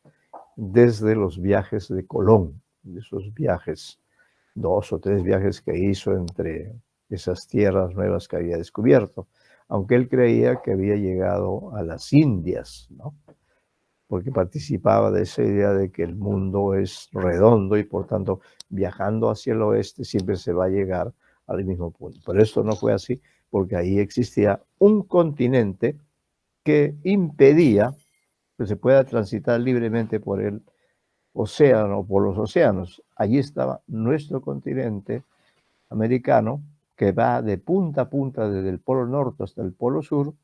desde los viajes de Colón, de esos viajes, 2 o 3 viajes que hizo entre esas tierras nuevas que había descubierto, aunque él creía que había llegado a las Indias, ¿no? Porque participaba de esa idea de que el mundo es redondo y por tanto viajando hacia el oeste siempre se va a llegar al mismo punto. Pero esto no fue así, porque ahí existía un continente que impedía que se pueda transitar libremente por el océano, por los océanos. Allí estaba nuestro continente americano, que va de punta a punta desde el polo norte hasta el polo sur,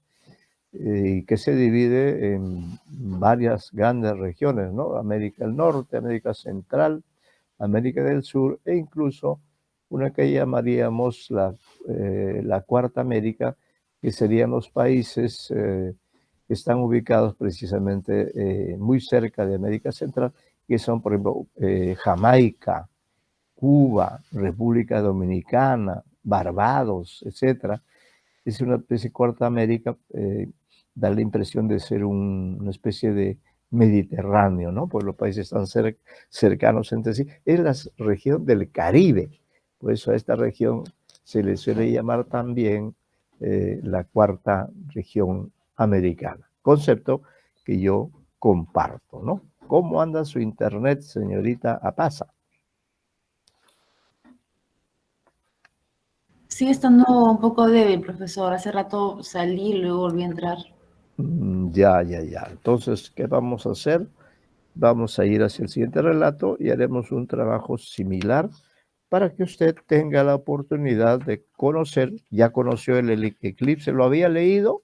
y que se divide en varias grandes regiones, ¿no? América del Norte, América Central, América del Sur e incluso una que llamaríamos la Cuarta América, que serían los países que están ubicados precisamente muy cerca de América Central, que son, por ejemplo, Jamaica, Cuba, República Dominicana, Barbados, etcétera. Es una especie de Cuarta América, da la impresión de ser una especie de Mediterráneo, ¿no? Pues los países están cercanos entre sí. Es la región del Caribe, por eso a esta región se le suele llamar también la Cuarta Región Americana. Concepto que yo comparto, ¿no? ¿Cómo anda su internet, señorita Apasa? Sigue estando un poco débil, profesor. Hace rato salí y luego volví a entrar. Ya. Entonces, ¿qué vamos a hacer? Vamos a ir hacia el siguiente relato y haremos un trabajo similar para que usted tenga la oportunidad de conocer. ¿Ya conoció el eclipse? ¿Lo había leído?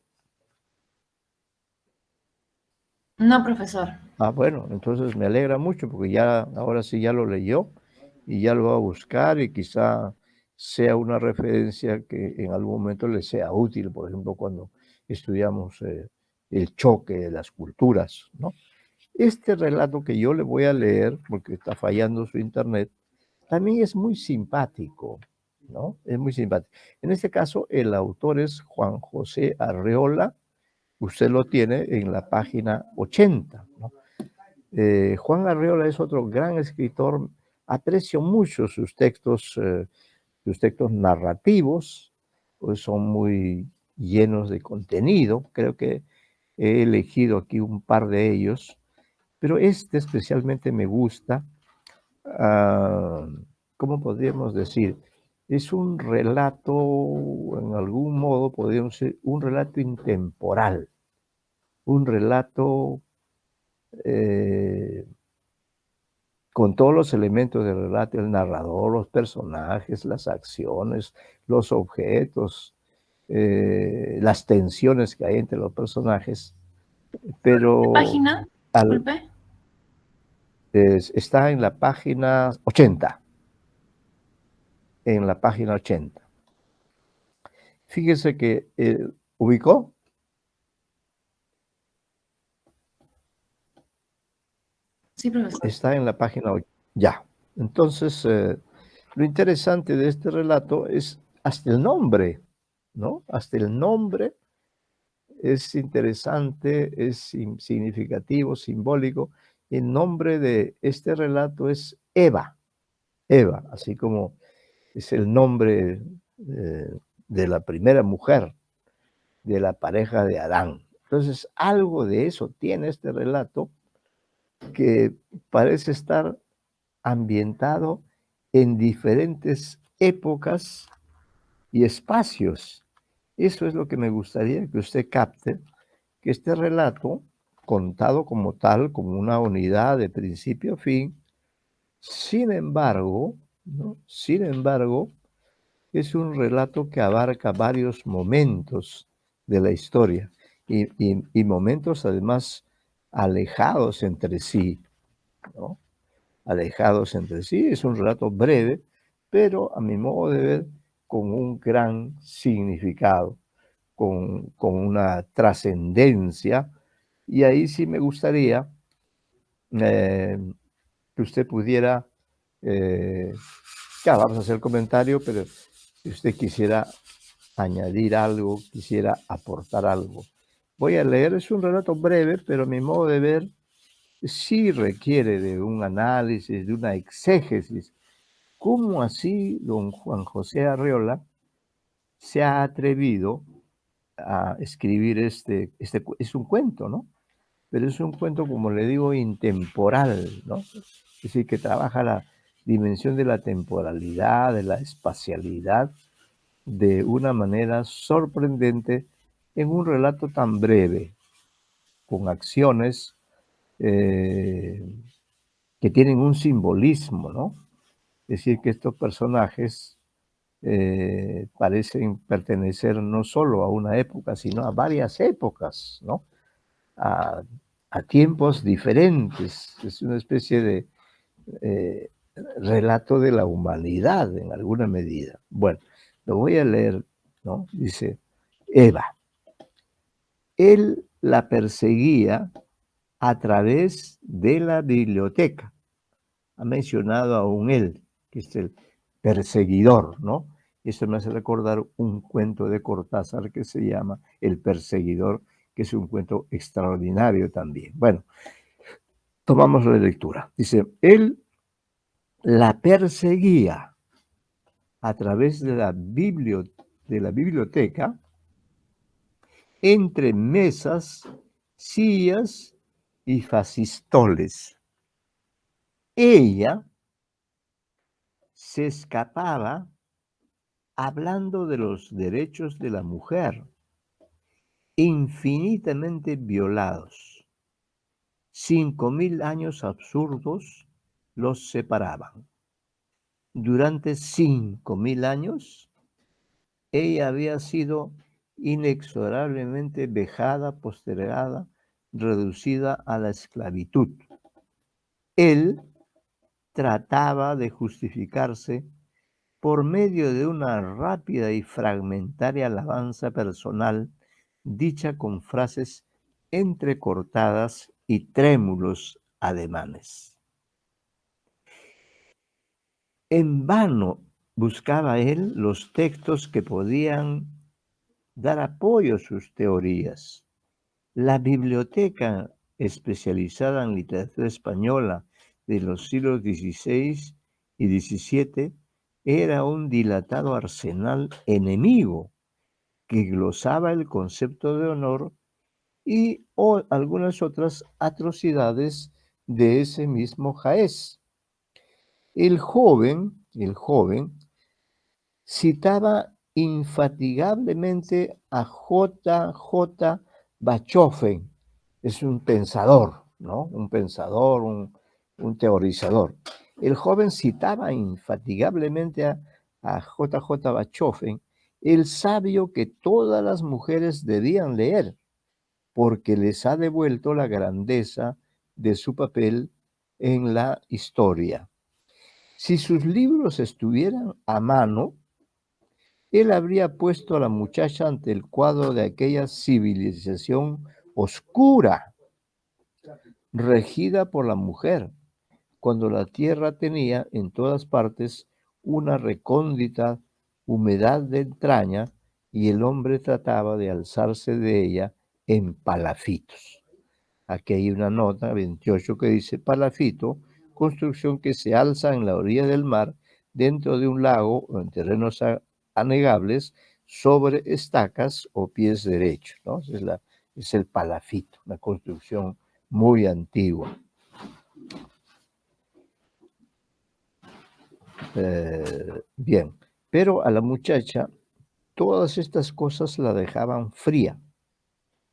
No, profesor. Ah, bueno, entonces me alegra mucho porque ya, ahora sí ya lo leyó y ya lo va a buscar y quizá sea una referencia que en algún momento le sea útil, por ejemplo, cuando estudiamos el choque de las culturas, ¿no? Este relato que yo le voy a leer, porque está fallando su internet, también es muy simpático, ¿no? Es muy simpático. En este caso, el autor es Juan José Arreola. Usted lo tiene en la página 80, ¿no? Juan Arreola es otro gran escritor. Aprecio mucho sus textos narrativos, pues son muy llenos de contenido. Creo que he elegido aquí un par de ellos, pero este especialmente me gusta. ah, ¿Cómo podríamos decir? Es un relato, en algún modo podríamos decir, un relato intemporal, un relato eh, con todos los elementos del relato, el narrador, los personajes, las acciones, los objetos, las tensiones que hay entre los personajes, pero Página, disculpe. está en la página 80, en la página 80. Fíjese que ubicó, Sí, profesor. está en la página 8. Ya. Entonces, lo interesante de este relato es hasta el nombre, ¿no? Hasta el nombre es interesante, es significativo, simbólico. El nombre de este relato es Eva, Eva, así como es el nombre de la primera mujer, de la pareja de Adán. Entonces, algo de eso tiene este relato que parece estar ambientado en diferentes épocas y espacios. Eso es lo que me gustaría que usted capte, que este relato, contado como tal, como una unidad de principio a fin, sin embargo, ¿no? Sin embargo, es un relato que abarca varios momentos de la historia y momentos además alejados entre sí, ¿no? Alejados entre sí. Es un relato breve, pero a mi modo de ver, con un gran significado, con una trascendencia. Y ahí sí me gustaría eh, que usted pudiera, claro, vamos a hacer el comentario, pero si usted quisiera añadir algo, quisiera aportar algo. Voy a leer, es un relato breve, pero a mi modo de ver sí requiere de un análisis, de una exégesis. ¿Cómo así don Juan José Arreola se ha atrevido a escribir es un cuento, ¿no? Pero es un cuento, como le digo, intemporal, ¿no? Es decir, que trabaja la dimensión de la temporalidad, de la espacialidad, de una manera sorprendente en un relato tan breve, con acciones eh, que tienen un simbolismo, ¿no? Es decir, que estos personajes parecen pertenecer no solo a una época, sino a varias épocas, ¿no? A, a tiempos diferentes. Es una especie de eh, relato de la humanidad en alguna medida. Bueno, lo voy a leer, ¿no? Dice, Eva, él la perseguía a través de la biblioteca. Ha mencionado a un él, que es el perseguidor, ¿no? Eso me hace recordar un cuento de Cortázar que se llama El perseguidor, que es un cuento extraordinario también. Bueno, tomamos la lectura. Dice, él la perseguía a través de la biblioteca, entre mesas, sillas y fascistoles. Ella se escapaba hablando de los derechos de la mujer, infinitamente violados. 5000 años absurdos los separaban. Durante 5000 años, ella había sido inexorablemente vejada, postergada, reducida a la esclavitud. Él trataba de justificarse por medio de una rápida y fragmentaria alabanza personal, dicha con frases entrecortadas y trémulos ademanes. En vano buscaba él los textos que podían dar apoyo a sus teorías. La biblioteca especializada en literatura española de los siglos XVI y XVII era un dilatado arsenal enemigo que glosaba el concepto de honor y algunas otras atrocidades de ese mismo Jaez. El joven citaba infatigablemente a J. Bachofen, es un pensador, ¿no? Un pensador, un teorizador. El joven citaba infatigablemente a J. Bachofen, el sabio que todas las mujeres debían leer, porque les ha devuelto la grandeza de su papel en la historia. Si sus libros estuvieran a mano, él habría puesto a la muchacha ante el cuadro de aquella civilización oscura, regida por la mujer, cuando la tierra tenía en todas partes una recóndita humedad de entraña y el hombre trataba de alzarse de ella en palafitos. Aquí hay una nota 28 que dice palafito, construcción que se alza en la orilla del mar, dentro de un lago o en terrenos anegables, sobre estacas o pies derechos, ¿no? Es el palafito, una construcción muy antigua. Bien, pero a la muchacha todas estas cosas la dejaban fría.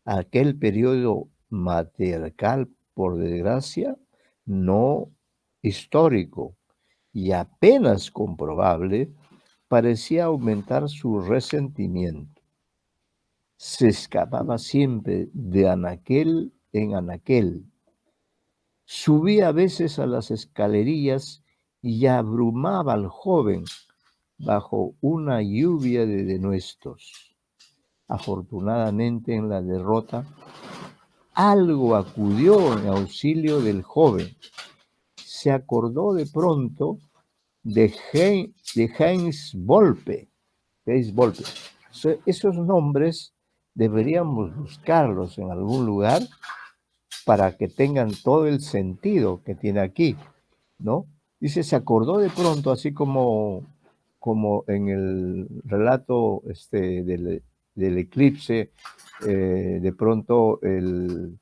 Aquel periodo matriarcal, por desgracia, no histórico y apenas comprobable, parecía aumentar su resentimiento. Se escapaba siempre de anaquel en anaquel. Subía a veces a las escalerillas y abrumaba al joven bajo una lluvia de denuestos. Afortunadamente, en la derrota, algo acudió en auxilio del joven. Se acordó de pronto de Heinz Volpe. Esos nombres deberíamos buscarlos en algún lugar para que tengan todo el sentido que tiene aquí, ¿no? Dice, se acordó de pronto, así como en el relato del eclipse, de pronto el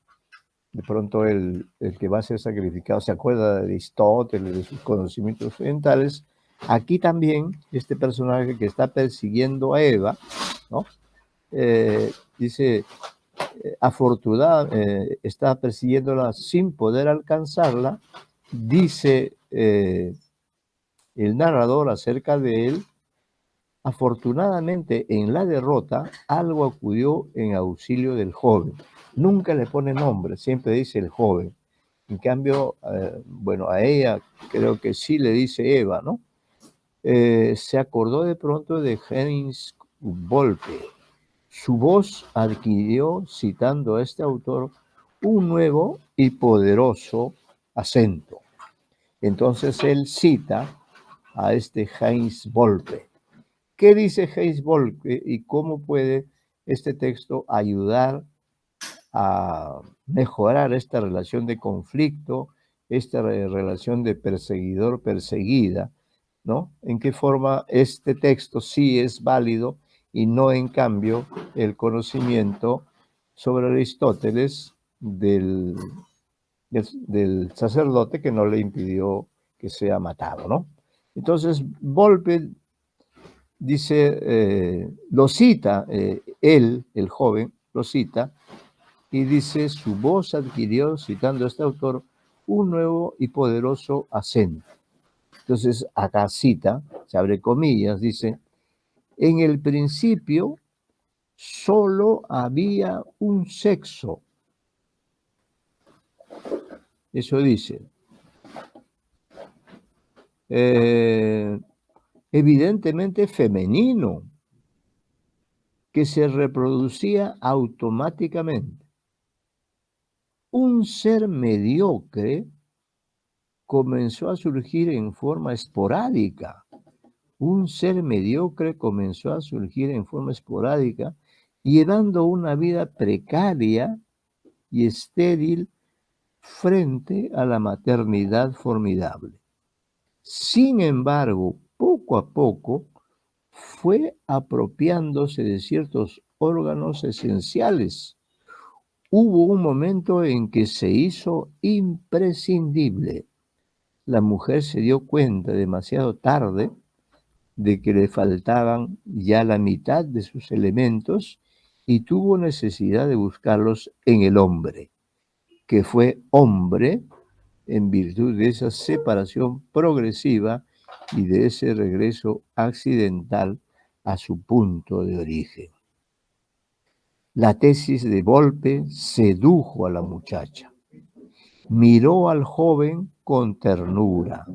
que va a ser sacrificado se acuerda de Aristóteles, de sus conocimientos occidentales. Aquí también este personaje que está persiguiendo a Eva, ¿no? Dice, afortunada, está persiguiéndola sin poder alcanzarla, dice el narrador acerca de él. Afortunadamente, en la derrota, algo acudió en auxilio del joven. Nunca le pone nombre, siempre dice el joven. En cambio, bueno, a ella creo que sí le dice Eva, ¿no? Se acordó de pronto de Heinz Volpe. Su voz adquirió, citando a este autor, un nuevo y poderoso acento. Entonces él cita a este Heinz Volpe. ¿Qué dice Heinz Volpe y cómo puede este texto ayudar a mejorar esta relación de conflicto, esta relación de perseguidor-perseguida, ¿no? ¿En qué forma este texto sí es válido y no, en cambio, el conocimiento sobre Aristóteles del sacerdote que no le impidió que sea matado, ¿no? Entonces, Volpe dice, lo cita, él, el joven, lo cita, y dice, su voz adquirió, citando a este autor, un nuevo y poderoso acento. Entonces, acá cita, se abre comillas, dice, en el principio solo había un sexo. Eso dice. evidentemente femenino, que se reproducía automáticamente. Un ser mediocre comenzó a surgir en forma esporádica. Un ser mediocre comenzó a surgir en forma esporádica, llevando una vida precaria y estéril frente a la maternidad formidable. Sin embargo, poco a poco fue apropiándose de ciertos órganos esenciales. Hubo un momento en que se hizo imprescindible. La mujer se dio cuenta demasiado tarde de que le faltaban ya la mitad de sus elementos y tuvo necesidad de buscarlos en el hombre, que fue hombre en virtud de esa separación progresiva y de ese regreso accidental a su punto de origen. La tesis de Volpe sedujo a la muchacha. Miró al joven con ternura.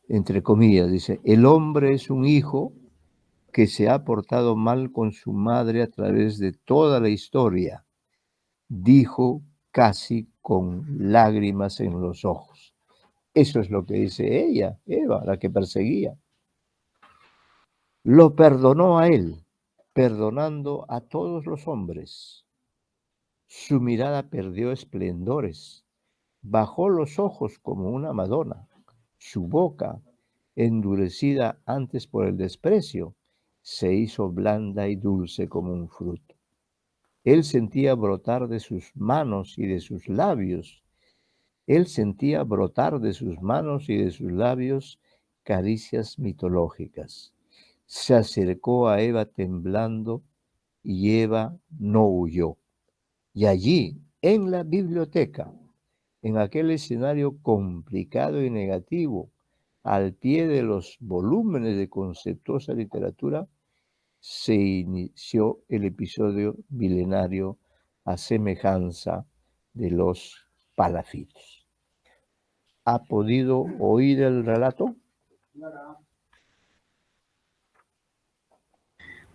Entre comillas, dice, el hombre es un hijo que se ha portado mal con su madre a través de toda la historia, dijo casi con lágrimas en los ojos. Eso es lo que dice ella, Eva, la que perseguía. Lo perdonó a él, perdonando a todos los hombres. Su mirada perdió esplendores, bajó los ojos como una Madonna, su boca, endurecida antes por el desprecio, se hizo blanda y dulce como un fruto. Él sentía brotar de sus manos y de sus labios. Él sentía brotar de sus manos y de sus labios caricias mitológicas. Se acercó a Eva temblando y Eva no huyó. Y allí, en la biblioteca, en aquel escenario complicado y negativo, al pie de los volúmenes de conceptuosa literatura, se inició el episodio milenario a semejanza de los palafitos. ¿Ha podido oír el relato?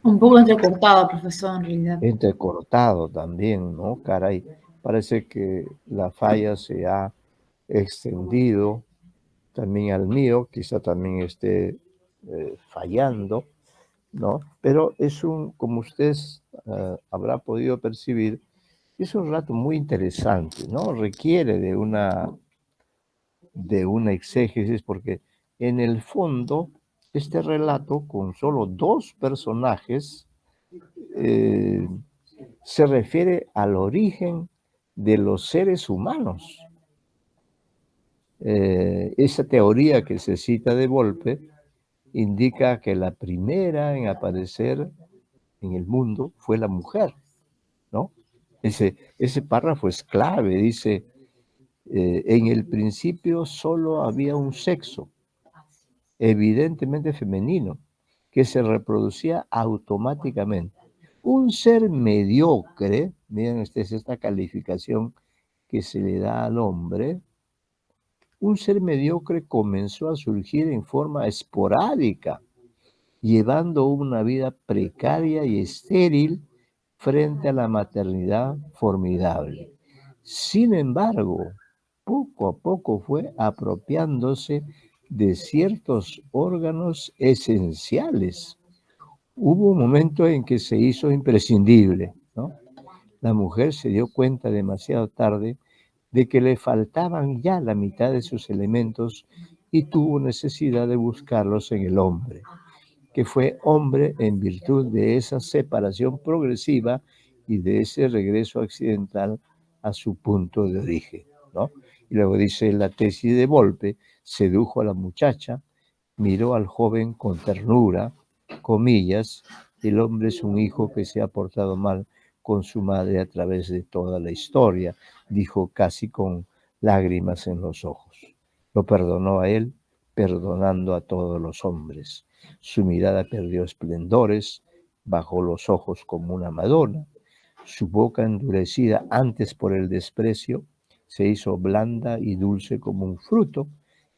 Un poco entrecortado, profesor, en realidad. Entrecortado también, ¿no? Caray, parece que la falla se ha extendido también al mío, quizá también esté fallando, ¿no? Pero es como usted habrá podido percibir, es un relato muy interesante, ¿no? Requiere de una exégesis porque en el fondo este relato con solo dos personajes se refiere al origen de los seres humanos. Esa teoría que se cita de Volpe indica que la primera en aparecer en el mundo fue la mujer, ¿no? Ese párrafo es clave, dice, en el principio solo había un sexo, evidentemente femenino, que se reproducía automáticamente. Un ser mediocre, miren ustedes esta calificación que se le da al hombre, un ser mediocre comenzó a surgir en forma esporádica, llevando una vida precaria y estéril frente a la maternidad formidable. Sin embargo, poco a poco fue apropiándose de ciertos órganos esenciales. Hubo un momento en que se hizo imprescindible, ¿no? La mujer se dio cuenta demasiado tarde de que le faltaban ya la mitad de sus elementos y tuvo necesidad de buscarlos en el hombre, que fue hombre en virtud de esa separación progresiva y de ese regreso accidental a su punto de origen, ¿no? Y luego dice la tesis de Volpe, sedujo a la muchacha, miró al joven con ternura, comillas, el hombre es un hijo que se ha portado mal con su madre a través de toda la historia, dijo casi con lágrimas en los ojos. Lo perdonó a él, perdonando a todos los hombres. Su mirada perdió esplendores, bajó los ojos como una Madonna, su boca endurecida antes por el desprecio, se hizo blanda y dulce como un fruto.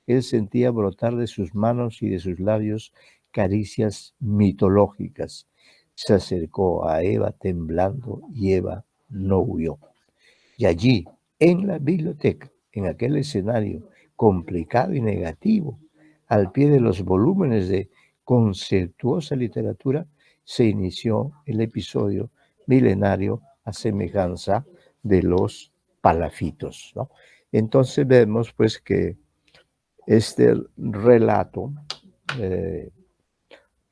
Él sentía brotar de sus manos y de sus labios caricias mitológicas. Se acercó a Eva temblando y Eva no huyó. Y allí, en la biblioteca, en aquel escenario complicado y negativo, al pie de los volúmenes de conceptuosa literatura, se inició el episodio milenario a semejanza de los palafitos, ¿no? Entonces vemos pues que este relato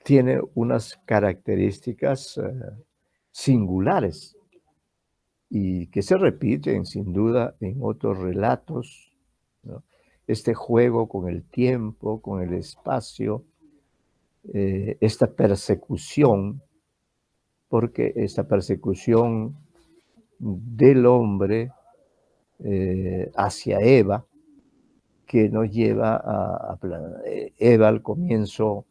tiene unas características singulares y que se repiten sin duda en otros relatos, ¿no? Este juego con el tiempo, con el espacio, esta persecución, porque esta persecución del hombre hacia Eva, que nos lleva a Eva al comienzo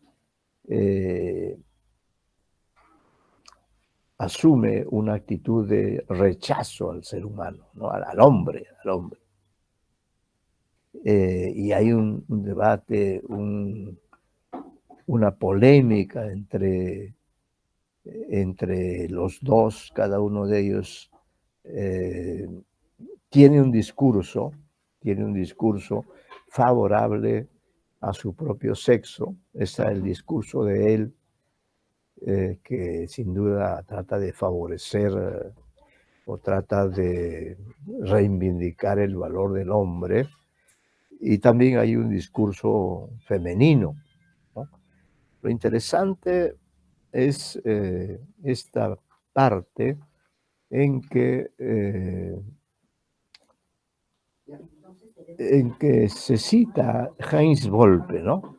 asume una actitud de rechazo al ser humano, ¿no? Al hombre, al hombre. Y hay un debate, una polémica entre los dos, cada uno de ellos tiene un discurso favorable a su propio sexo. Ese es el discurso de él, que sin duda trata de favorecer o trata de reivindicar el valor del hombre. Y también hay un discurso femenino, ¿no? Lo interesante es esta parte en que se cita Heinz Volpe, ¿no?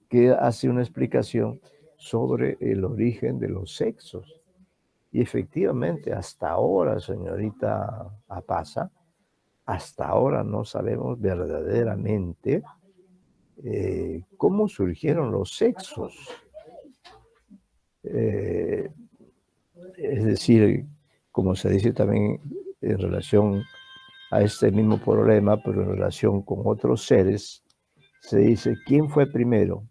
Que hace una explicación sobre el origen de los sexos. Y efectivamente, hasta ahora, señorita Apasa, hasta ahora no sabemos verdaderamente cómo surgieron los sexos. Es decir, como se dice también en relación a este mismo problema, pero en relación con otros seres, se dice, ¿quién fue primero?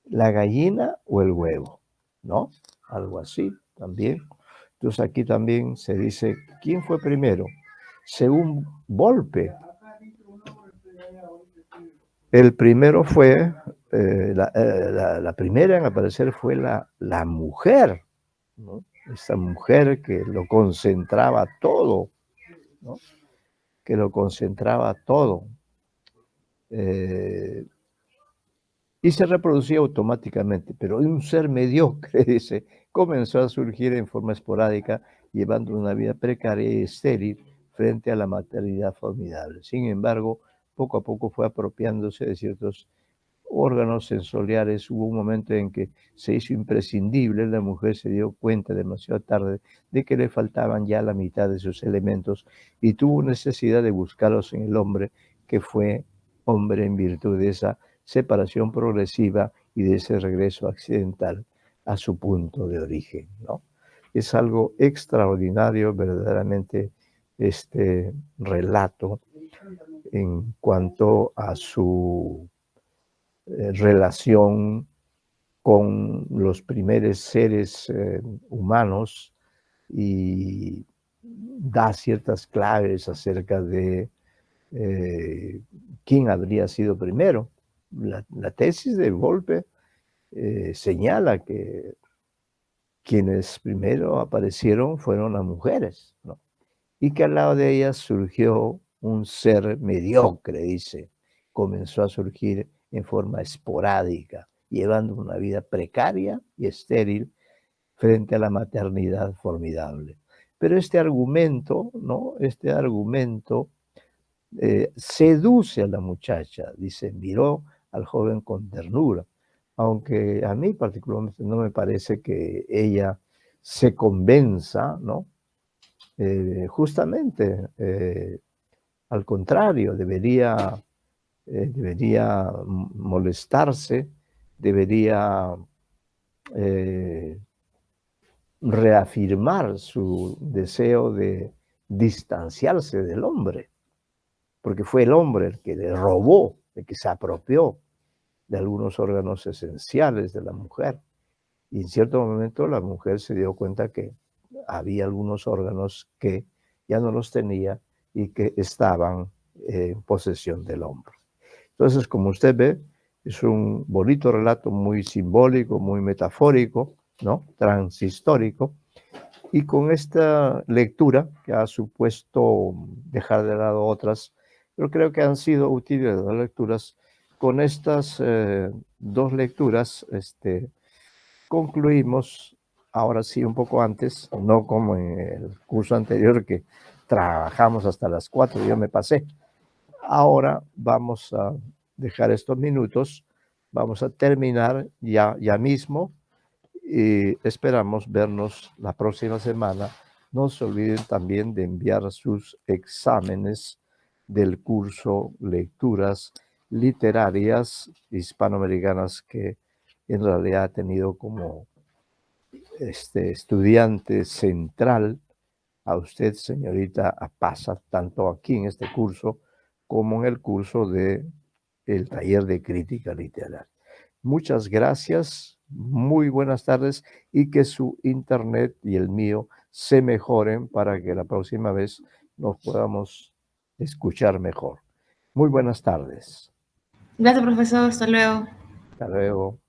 ¿La gallina o el huevo? ¿No? Algo así también. Entonces aquí también se dice, ¿quién fue primero? Según Volpe, el primero fue, la primera en aparecer fue la mujer, ¿no? Esa mujer que lo concentraba todo, ¿no? Que lo concentraba todo. Y se reproducía automáticamente, pero un ser mediocre, dice, comenzó a surgir en forma esporádica, llevando una vida precaria y estéril frente a la maternidad formidable. Sin embargo, poco a poco fue apropiándose de ciertos órganos sensoriales. Hubo un momento en que se hizo imprescindible, la mujer se dio cuenta demasiado tarde de que le faltaban ya la mitad de sus elementos y tuvo necesidad de buscarlos en el hombre, que fue hombre en virtud de esa separación progresiva y de ese regreso accidental a su punto de origen, ¿no? Es algo extraordinario verdaderamente este relato en cuanto a su relación con los primeros seres humanos y da ciertas claves acerca de quién habría sido primero. La tesis de Volpe señala que quienes primero aparecieron fueron las mujeres, ¿no? Y que al lado de ellas surgió un ser mediocre, dice, comenzó a surgir en forma esporádica, llevando una vida precaria y estéril frente a la maternidad formidable. Pero este argumento, ¿no? Este argumento seduce a la muchacha, dice, miró al joven con ternura, aunque a mí particularmente no me parece que ella se convenza, ¿no? Justamente, al contrario, debería molestarse, debería reafirmar su deseo de distanciarse del hombre, porque fue el hombre el que le robó, el que se apropió de algunos órganos esenciales de la mujer. Y en cierto momento la mujer se dio cuenta que había algunos órganos que ya no los tenía y que estaban en posesión del hombre. Entonces, como usted ve, es un bonito relato muy simbólico, muy metafórico, ¿no? Transhistórico. Y con esta lectura, que ha supuesto dejar de lado otras, pero creo que han sido útiles las lecturas, con estas dos lecturas concluimos, ahora sí un poco antes, no como en el curso anterior que trabajamos hasta las 4, yo me pasé. Ahora vamos a dejar estos minutos, vamos a terminar ya mismo y esperamos vernos la próxima semana. No se olviden también de enviar sus exámenes del curso Lecturas Literarias Hispanoamericanas, que en realidad ha tenido como estudiante central a usted, señorita Apaza, tanto aquí en este curso como en el curso de el taller de crítica literaria. Muchas gracias, muy buenas tardes y que su internet y el mío se mejoren para que la próxima vez nos podamos escuchar mejor. Muy buenas tardes. Gracias, profesor. Hasta luego. Hasta luego.